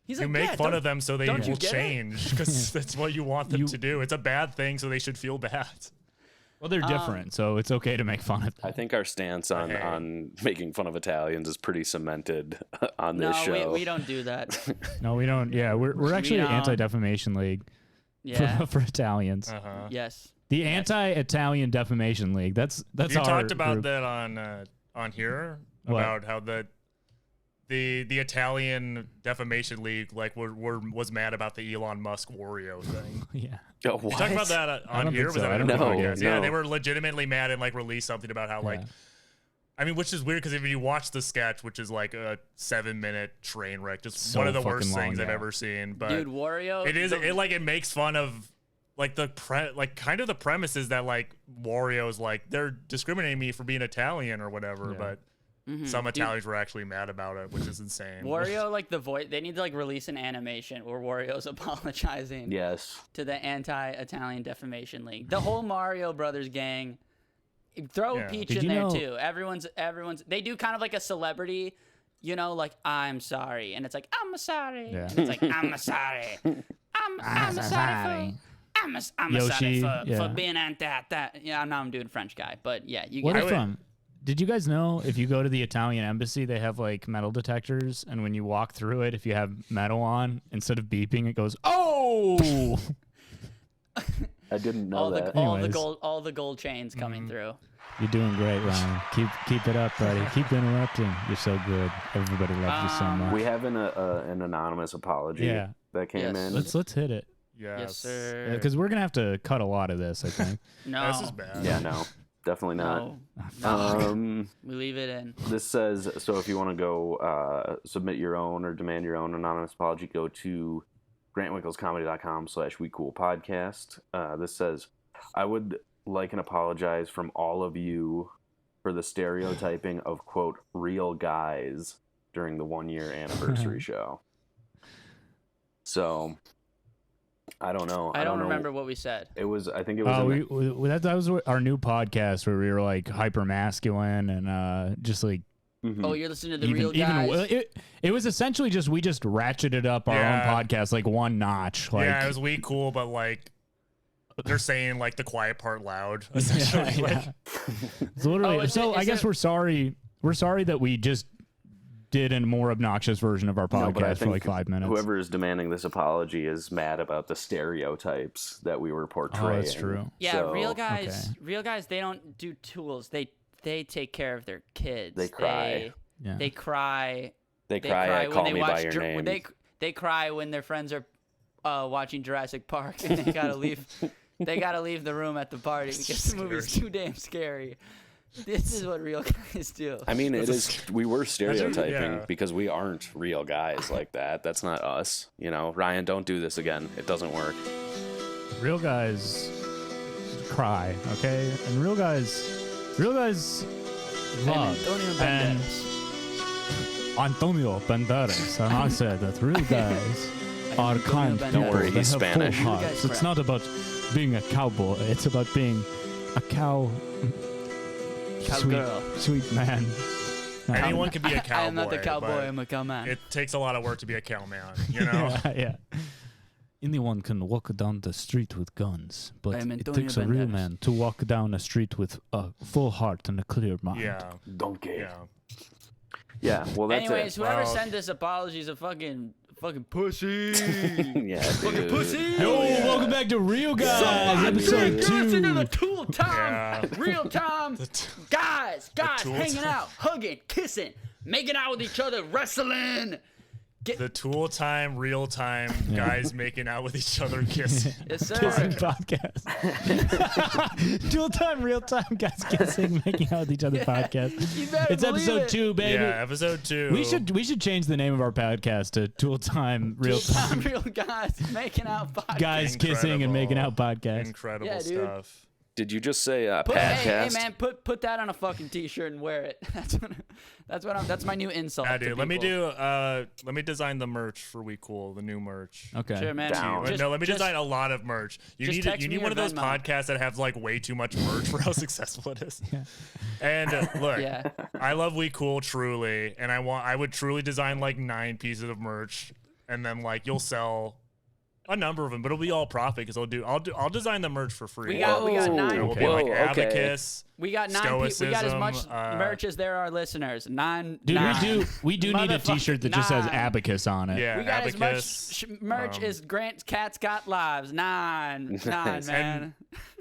He's You like, make yeah, fun don't- of them so they don't you will get it? change because that's what you want them to do. It's a bad thing, so they should feel bad. Well, they're different, so it's okay to make fun of them. I think our stance on making fun of Italians is pretty cemented on this No, show. we don't do that. No, we don't. Yeah, we're actually don't. Anti-Defamation League Yeah. for Italians. Yes. The Anti-Italian Defamation League. That's You our talked about group. that on here What? about how the Italian Defamation League was mad about the Elon Musk Wario thing. Yeah. Oh, what? You talked about that I on don't here? think Was so. that I on don't the think so. podcast? Yeah, No. they were legitimately mad and like released something about how like. Yeah. I mean, which is weird because if you watch the sketch, which is like a 7-minute train wreck, just So one of the fucking worst long, things I've yeah. ever seen. But Dude, Wario. it is it makes fun of like the kind of the premise is that like Wario's like they're discriminating me for being Italian or whatever, Yeah. but some Italians were actually mad about it, which is insane. Wario, like the voice, they need to like release an animation where Wario's apologizing Yes. to the Anti-Italian Defamation League. The whole Mario Brothers gang. Throw Yeah. Peach Did in you there know- too. Everyone's. They do kind of like a celebrity, like I'm sorry, and it's like I'm sorry, Yeah. and it's like I'm sorry, I'm sorry for. I'm sorry Yoshi, for yeah. being that. Yeah, now I'm doing French guy, but yeah, you What get if it. did you guys know if you go to the Italian embassy, they have like metal detectors, and when you walk through it, if you have metal on, instead of beeping, it goes, "Oh!" I didn't know all the that. Anyways. all the gold chains coming through. You're doing great, Ryan. Keep it up, buddy. Keep interrupting. You're so good. Everybody loves you so much. We have an anonymous apology Yeah. that came Yes. in. Let's hit it, Yes, sir. because we're gonna have to cut a lot of this, I think. No, This is bad. Yeah, no, definitely not. no, we leave it in. This says, so if you want to go submit your own or demand your own anonymous apology, go to grantwinklescomedy.com/wecoolpodcast. This says, I would like and apologize from all of you for the stereotyping of, quote, real guys during the 1-year anniversary show. So, I don't know. I don't know. remember what we said. It was, I think it was. Oh, in the- that was our new podcast where we were like hyper masculine and just like Oh, you're listening to the real guys. it was essentially just we just ratcheted up our Yeah. own podcast like one notch. Like, Yeah, it was way cool, but like they're saying like the quiet part loud. Essentially, like, It's literally. Oh, is so it- I is guess it- we're sorry. We're sorry that we just did a more obnoxious version of our No, but I podcast for think like 5 minutes. whoever is demanding this apology is mad about the stereotypes that we were portraying. Oh, that's true. Yeah, So, real guys. Real guys. They don't do tools. They take care of their kids. They cry. Yeah. They cry. They They cry cry at when Call they Me watch. by Your Name. They cry when their friends are watching Jurassic Park and they gotta leave. They gotta leave the room at the party because the movie's too damn scary. This is what real guys do. I mean, it is. We were stereotyping yeah. because we aren't real guys like that. That's not us. Ryan, don't do this again. It doesn't work. Real guys cry, okay? And real guys love. And Antonio Banderas. And I said that real guys are kind Banderas. people. Don't worry, They he's have Spanish. full Real guys hearts. It's cry. not about being a cowboy. It's about being a Cowgirl. sweet man. anyone can be a cowboy. I am not the cowboy. but I'm a cowman. It takes a lot of work to be a cowman. You know. Yeah. Anyone can walk down the street with guns, but I am it Antonio takes a real Banderas. man to walk down a street with a full heart and a clear mind. Yeah. Donkey. Yeah. Yeah. Well, that's Anyways, it. whoever Well- sent this apology is a fucking pussy. Yeah, fucking dude. pussy. Yo, welcome back to Real Guys, episode Listen to the 2. Tool Time, Yeah. real time, guys, Tool hanging Time. out, hugging, kissing, making out with each other, wrestling. The tool time, real time, guys making out with each other, kissing. Yes, Kissing sir. podcast. Dual time, real time, guys kissing, making out with each other podcast. You better It's believe episode it. 2, baby. Yeah, episode 2. We should change the name of our podcast to Tool Time, Real Time, Real guys making out podcast. Guys Kissing and Making Out podcast. Incredible Yeah, dude. stuff. Did you just say Hey podcast? man, put that on a fucking t-shirt and wear it. That's my new insult. Yeah, to dude. Let me people. let me design the merch for We Cool, the new merch. Okay. Sure, man. Down. Just- No, let me just- design a lot of merch. You just need text you me need your one of those Venmo. podcasts that have like way too much merch for how successful it is. Yeah. And look, Yeah. I love We Cool truly, and I would truly design like 9 pieces of merch and then like you'll sell a number of them, but it'll be all profit because I'll design the merch for free. We got 9. It will Okay. be like Whoa, okay. abacus. We got 9 people. We got as much stoicism, merch as there are listeners. 9. Dude, 9. we do need a T-shirt that just says 9. abacus on it. Yeah, We got abacus. as much merch as Grant's Cat's Got Lives. 9, man.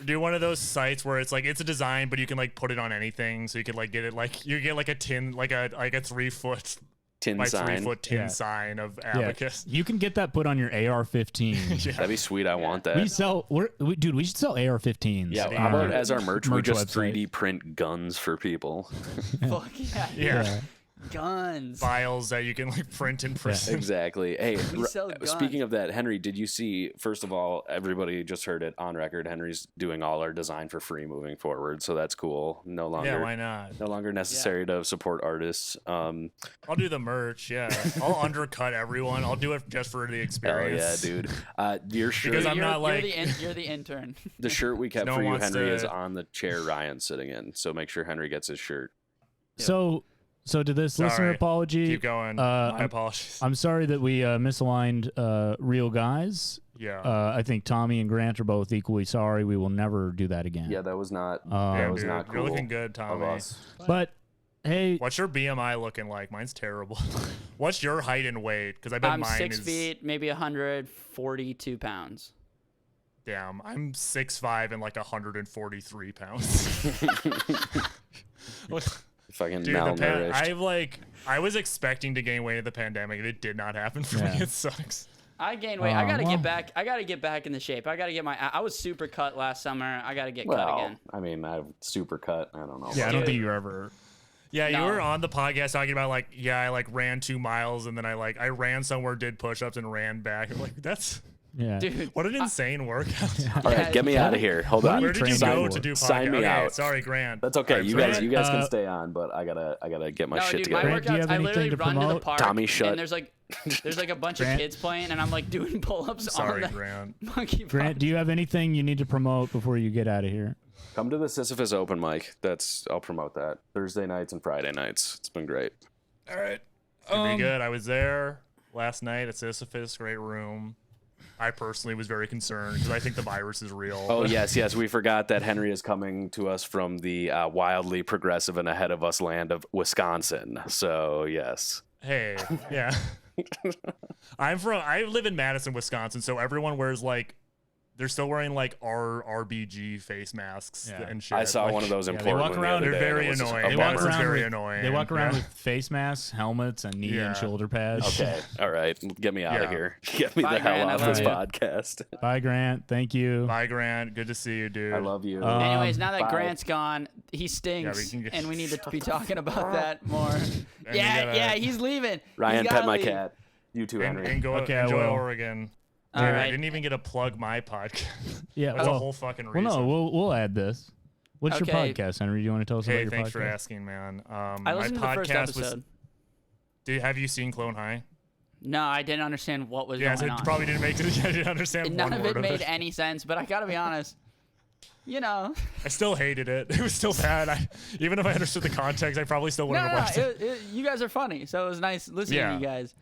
Do one of those sites where it's like it's a design, but you can like put it on anything, so you could like get it like you get like a tin, like a 3-foot Tin by sign. 3-foot tin Yeah. sign of Yeah. abacus. You can get that put on your AR-15. That'd be sweet. I want that. We sell, dude. We should sell AR-15s. Yeah, on how about our as our merch, we just website. 3D print guns for people. Fuck yeah. Yeah. Guns. Files that you can like print in prison. Exactly. Hey, We sell guns. speaking of that, Henry, did you see, first of all, everybody just heard it on record, Henry's doing all our design for free moving forward, so that's cool. No longer Yeah, why not? no longer necessary to support artists. I'll do the merch. Yeah, I'll undercut everyone. I'll do it just for the Hell experience. yeah, dude. Your shirt, Because I'm not like you're the intern. the shirt we kept No for one you, wants Henry, to- is on the chair Ryan's sitting in, so make sure Henry gets his shirt. So to this listener Sorry. apology, keep going. My I'm, apologies. I'm sorry that we misaligned real guys. Yeah. I think Tommy and Grant are both equally sorry. We will never do that again. Yeah, that was not Yeah, that was dude, not cool. you're looking good, of Tommy. us. But hey, What's your BMI looking like? Mine's terrible. What's your height and weight? Because I bet I'm mine 6 is. feet, maybe 142 pounds. Damn, I'm 6'5" and like 143 pounds. Fucking Dude, malnourished. I was expecting to gain weight in the pandemic, and it did not happen for me. Yeah. It sucks. I gained weight. I gotta well. get back. I gotta get back in the shape. I gotta get my. I was super cut last summer. I gotta get cut Well, again. I mean, I've super cut. I don't know. yeah, I about don't that. think you're ever. Yeah, you No. were on the podcast talking about like, yeah, I like ran 2 miles, and then I ran somewhere, did push-ups, and ran back. I'm like, that's Yeah, Dude, what an insane workout. All right, get me out of here. Hold on. Where did you Train go for to it. do podcast? Sign me Okay, out. Sorry, Grant. That's okay. All right, You Grant, guys can stay on, but I gotta get my no, shit dude, my together. Grant, do you workouts. have I anything literally to run to the promote? park. Tommy, shut. And there's like a bunch of Grant. kids playing, and I'm like doing pull-ups Sorry, on the Grant. monkey bar. Grant, do you have anything you need to promote before you get out of here? Come to the Sisyphus open mic. I'll promote that. Thursday nights and Friday nights. It's been great. All right. Pretty good. I was there last night at Sisyphus. Great room. I personally was very concerned because I think the virus is real. Oh yes. We forgot that Henry is coming to us from the wildly progressive and ahead of us land of Wisconsin. So yes. Hey, yeah. I live in Madison, Wisconsin, so everyone wears like they're still wearing like RBG face masks Yeah. and shit. I saw Like, one of those in yeah, they Portland. walk the around, other they're day, and very it was just annoying. a They walk bummer. Madison's around very with- annoying. They walk around Yeah. with face masks, helmets, and knee Yeah. and shoulder pads. Okay. All right. Get me out of Yeah. here. Get me Bye, the hell Grant. I off love this you. podcast. Bye, Grant. Thank you. Bye, Grant. Good to see you, dude. I love you. Anyways, now that bye. Grant's gone, he stinks, we can get- and we need to be talking about that more. we Yeah, gotta- yeah, he's leaving. Ryan, He's pet gotta my leave. cat. You too, Henry. And go Okay, I enjoy will. Oregon. All Dude, I right. didn't even get to plug my podcast. Yeah, That's a well, whole fucking well, reason. no, we'll add this. What's your Okay. podcast, Henry? Do you want to tell us about Hey, your thanks podcast? for asking, man. I my listened to the first podcast was. episode. Have you seen Clone High? No, I didn't understand what was Yeah, going it on. probably didn't make it. I didn't understand None one of word it made any sense, but I gotta be honest. You know, I still hated it. It was still bad. Even if I understood the context, I probably still no, wouldn't have watched it. you guys are funny, so it was nice listening Yeah. to you guys.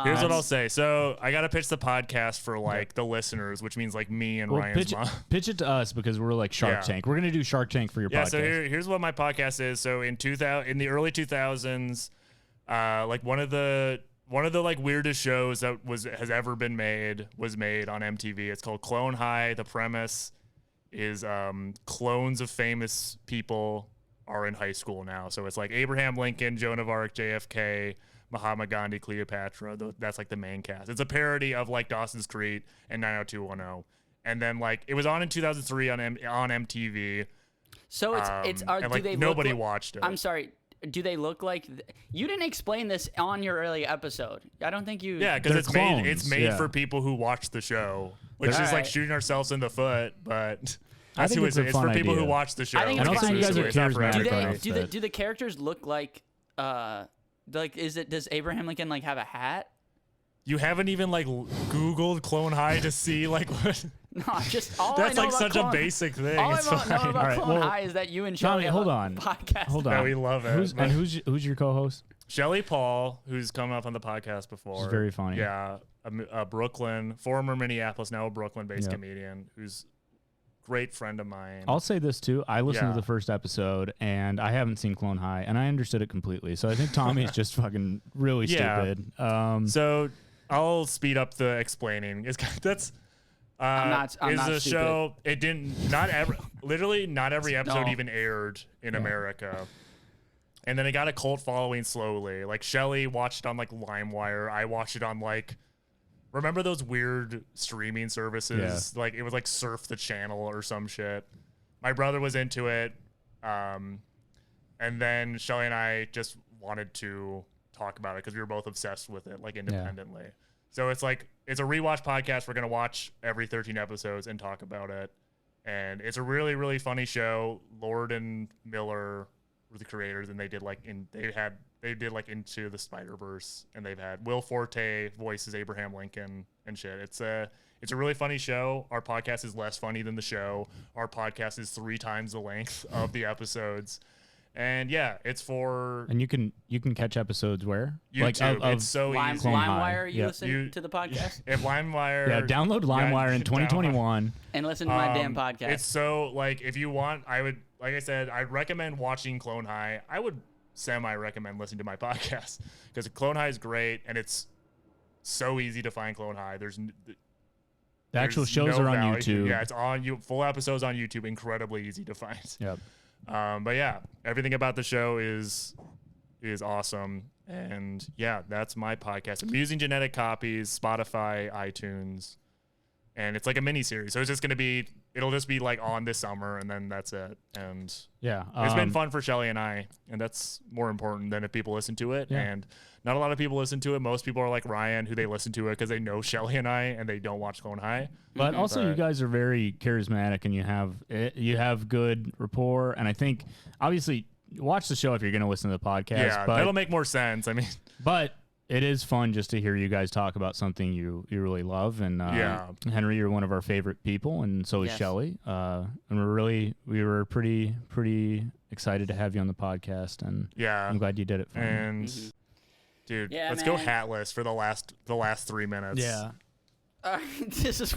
Here's what I'll say. So I gotta pitch the podcast for like the listeners, which means like me and Well, Ryan's mom. pitch it to us because we're like Shark Yeah. Tank. We're gonna do Shark Tank for your Yeah. podcast. So here's what my podcast is. So in the early 2000s, like one of the like weirdest shows that has ever been made was made on MTV. It's called Clone High. The premise is clones of famous people are in high school now. So it's like Abraham Lincoln, Joan of Arc, JFK, Mahatma Gandhi, Cleopatra. That's like the main cast. It's a parody of like Dawson's Creek and 90210. And then like it was on in 2003 on MTV. So it's and, do like, they nobody look watched it. I'm sorry. Do they look like? You didn't explain this on your early episode. I don't think you. Yeah, because They're it's clones, made yeah. for people who watch the show, which is like Alright. shooting ourselves in the foot. But I that's think who it's it's a for fun people who idea. watch the show. I think I it's don't think you guys are It's not for charismatic Do everybody. enough. do the characters look like does Abraham Lincoln like have a hat? You haven't even like Googled Clone High to see like what. No, just all That's I know like about such Clone, a basic thing. All I It's know fine. about All right, Clone well, High is that you and Tommy, Shelly hold have a on. podcast. Hold on. No, we love it. Who's your co-host? Shelly Paul, who's come up on the podcast before. She's very funny. Yeah, a former Minneapolis, now a Brooklyn-based comedian who's a great friend of mine. I'll say this too. I listened to the first episode, and I haven't seen Clone High, and I understood it completely. So I think Tommy's just fucking really stupid. So I'll speed up the explaining. That's I'm not a stupid. show. It didn't. Literally not every episode even aired in America. And then it got a cult following slowly. Like Shelly watched it on like LimeWire. I watched it on like, remember those weird streaming services? Yeah. Like it was like Surf the Channel or some shit. My brother was into it. And then Shelly and I just wanted to talk about it because we were both obsessed with it, like independently. Yeah. So it's like, it's a rewatch podcast. We're going to watch every 13 episodes and talk about it. And it's a really, really funny show. Lord and Miller were the creators, and they did like Into the Spider-Verse, and they've had Will Forte voices Abraham Lincoln and shit. It's a really funny show. Our podcast is less funny than the show. Our podcast is 3 times the length of the episodes. And yeah, it's for... And you can catch episodes where? YouTube. Like it's so easy. LimeWire, you listen to the podcast? If LimeWire... Yeah, download LimeWire in 2021. And listen to my damn podcast. It's so, like, if you want, like I said, I'd recommend watching Clone High. I would semi-recommend listening to my podcast because Clone High is great, and it's so easy to find Clone High. The actual shows are on YouTube. Yeah, it's on full episodes on YouTube. Incredibly easy to find. Yep. But yeah, everything about the show is awesome. And yeah, that's my podcast. I'm using genetic copies, Spotify, iTunes, and it's like a mini series. So it'll just be like on this summer, and then that's it. And yeah, it's been fun for Shelly and I, and that's more important than if people listen to it. Yeah. And not a lot of people listen to it. Most people are like Ryan, who they listen to it because they know Shelly and I, and they don't watch Clone High. But also, you guys are very charismatic, and you have good rapport. And I think, obviously, watch the show if you're going to listen to the podcast. Yeah, but that'll make more sense. I mean, but it is fun just to hear you guys talk about something you really love. And Henry, you're one of our favorite people, and so is Shelly. And we were pretty excited to have you on the podcast, and I'm glad you did it for me. And dude, let's go hatless for the last 3 minutes. Yeah. This is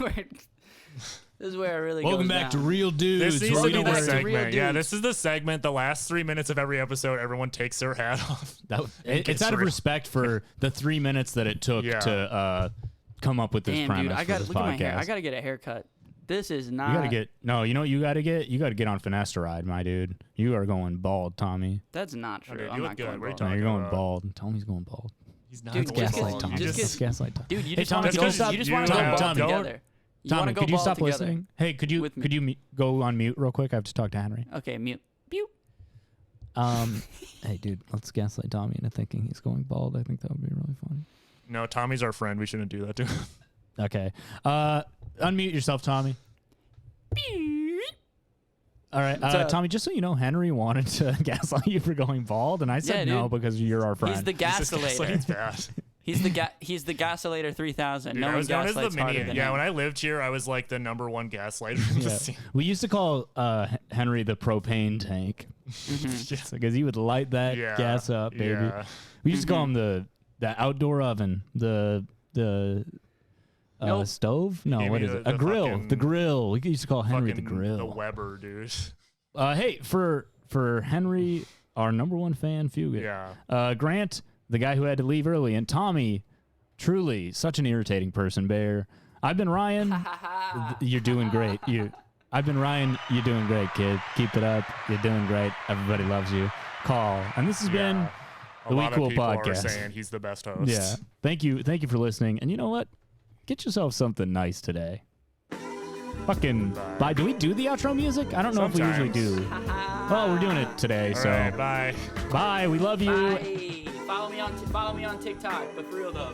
where it really Welcome goes back down. to Real Dudes. This needs to be the Real segment. Yeah, Dudes. this is the segment. The last 3 minutes of every episode, everyone takes their hat off. It's out of respect for the 3 minutes that it took to come up with this premise. Dude, for this look at my hair. podcast. I gotta get a haircut. This is not. You gotta get you know what you gotta get? You gotta get on finasteride, my dude. You are going bald, Tommy. That's not true. Dude, I'm you not look good. going What are you bald. No, talking you're going about? bald. Tommy's going bald. He's not Dude, going Gaslight bald. Tommy. You just- Gaslight Tommy. Dude, you Hey, just Tommy, want to could go. you stop- You just want to Tommy, go bald Tommy, together. You Tommy, wanna go could you bald stop together. listening? Hey, could you with me. go on mute real quick? I have to talk to Henry. Okay, mute. Pew. Hey, dude, let's gaslight Tommy into thinking he's going bald. I think that would be really funny. No, Tommy's our friend. We shouldn't do that to him. Okay. Unmute yourself, Tommy. All right, Tommy, just so you know, Henry wanted to gaslight you for going bald, and I said Yeah, no dude. because you're our friend. He's the gasolator. It's bad. He's the gasolator 3000. Dude, No I one was known as gaslights the harder than yeah, him. when I lived here, I was like the #1 gaslighter in the scene. We used to call Henry the propane tank because he would light that gas up, baby. Yeah. We used to call him the outdoor oven, the Nope. stove. No, Gave what me is the- it? A the grill. fucking- The grill. We used to call Henry the Fucking grill. The Weber, dude. Hey, for Henry, our #1 fan, Fuigitt. Yeah. Grant, the guy who had to leave early, and Tommy, truly such an irritating person, Bear. I've been Ryan. You're doing great. I've been Ryan. You're doing great, kid. Keep it up. You're doing great. Everybody loves you. Call. And this has been A the We lot Cool of people podcast. are saying he's the best host. Yeah. Thank you for listening. And you know what? Get yourself something nice today. Fucking bye. Do we do the outro music? I don't know if we usually do. Well, we're doing it today, All so right, bye. bye. We love you. Bye. Follow me on TikTok, but for real though.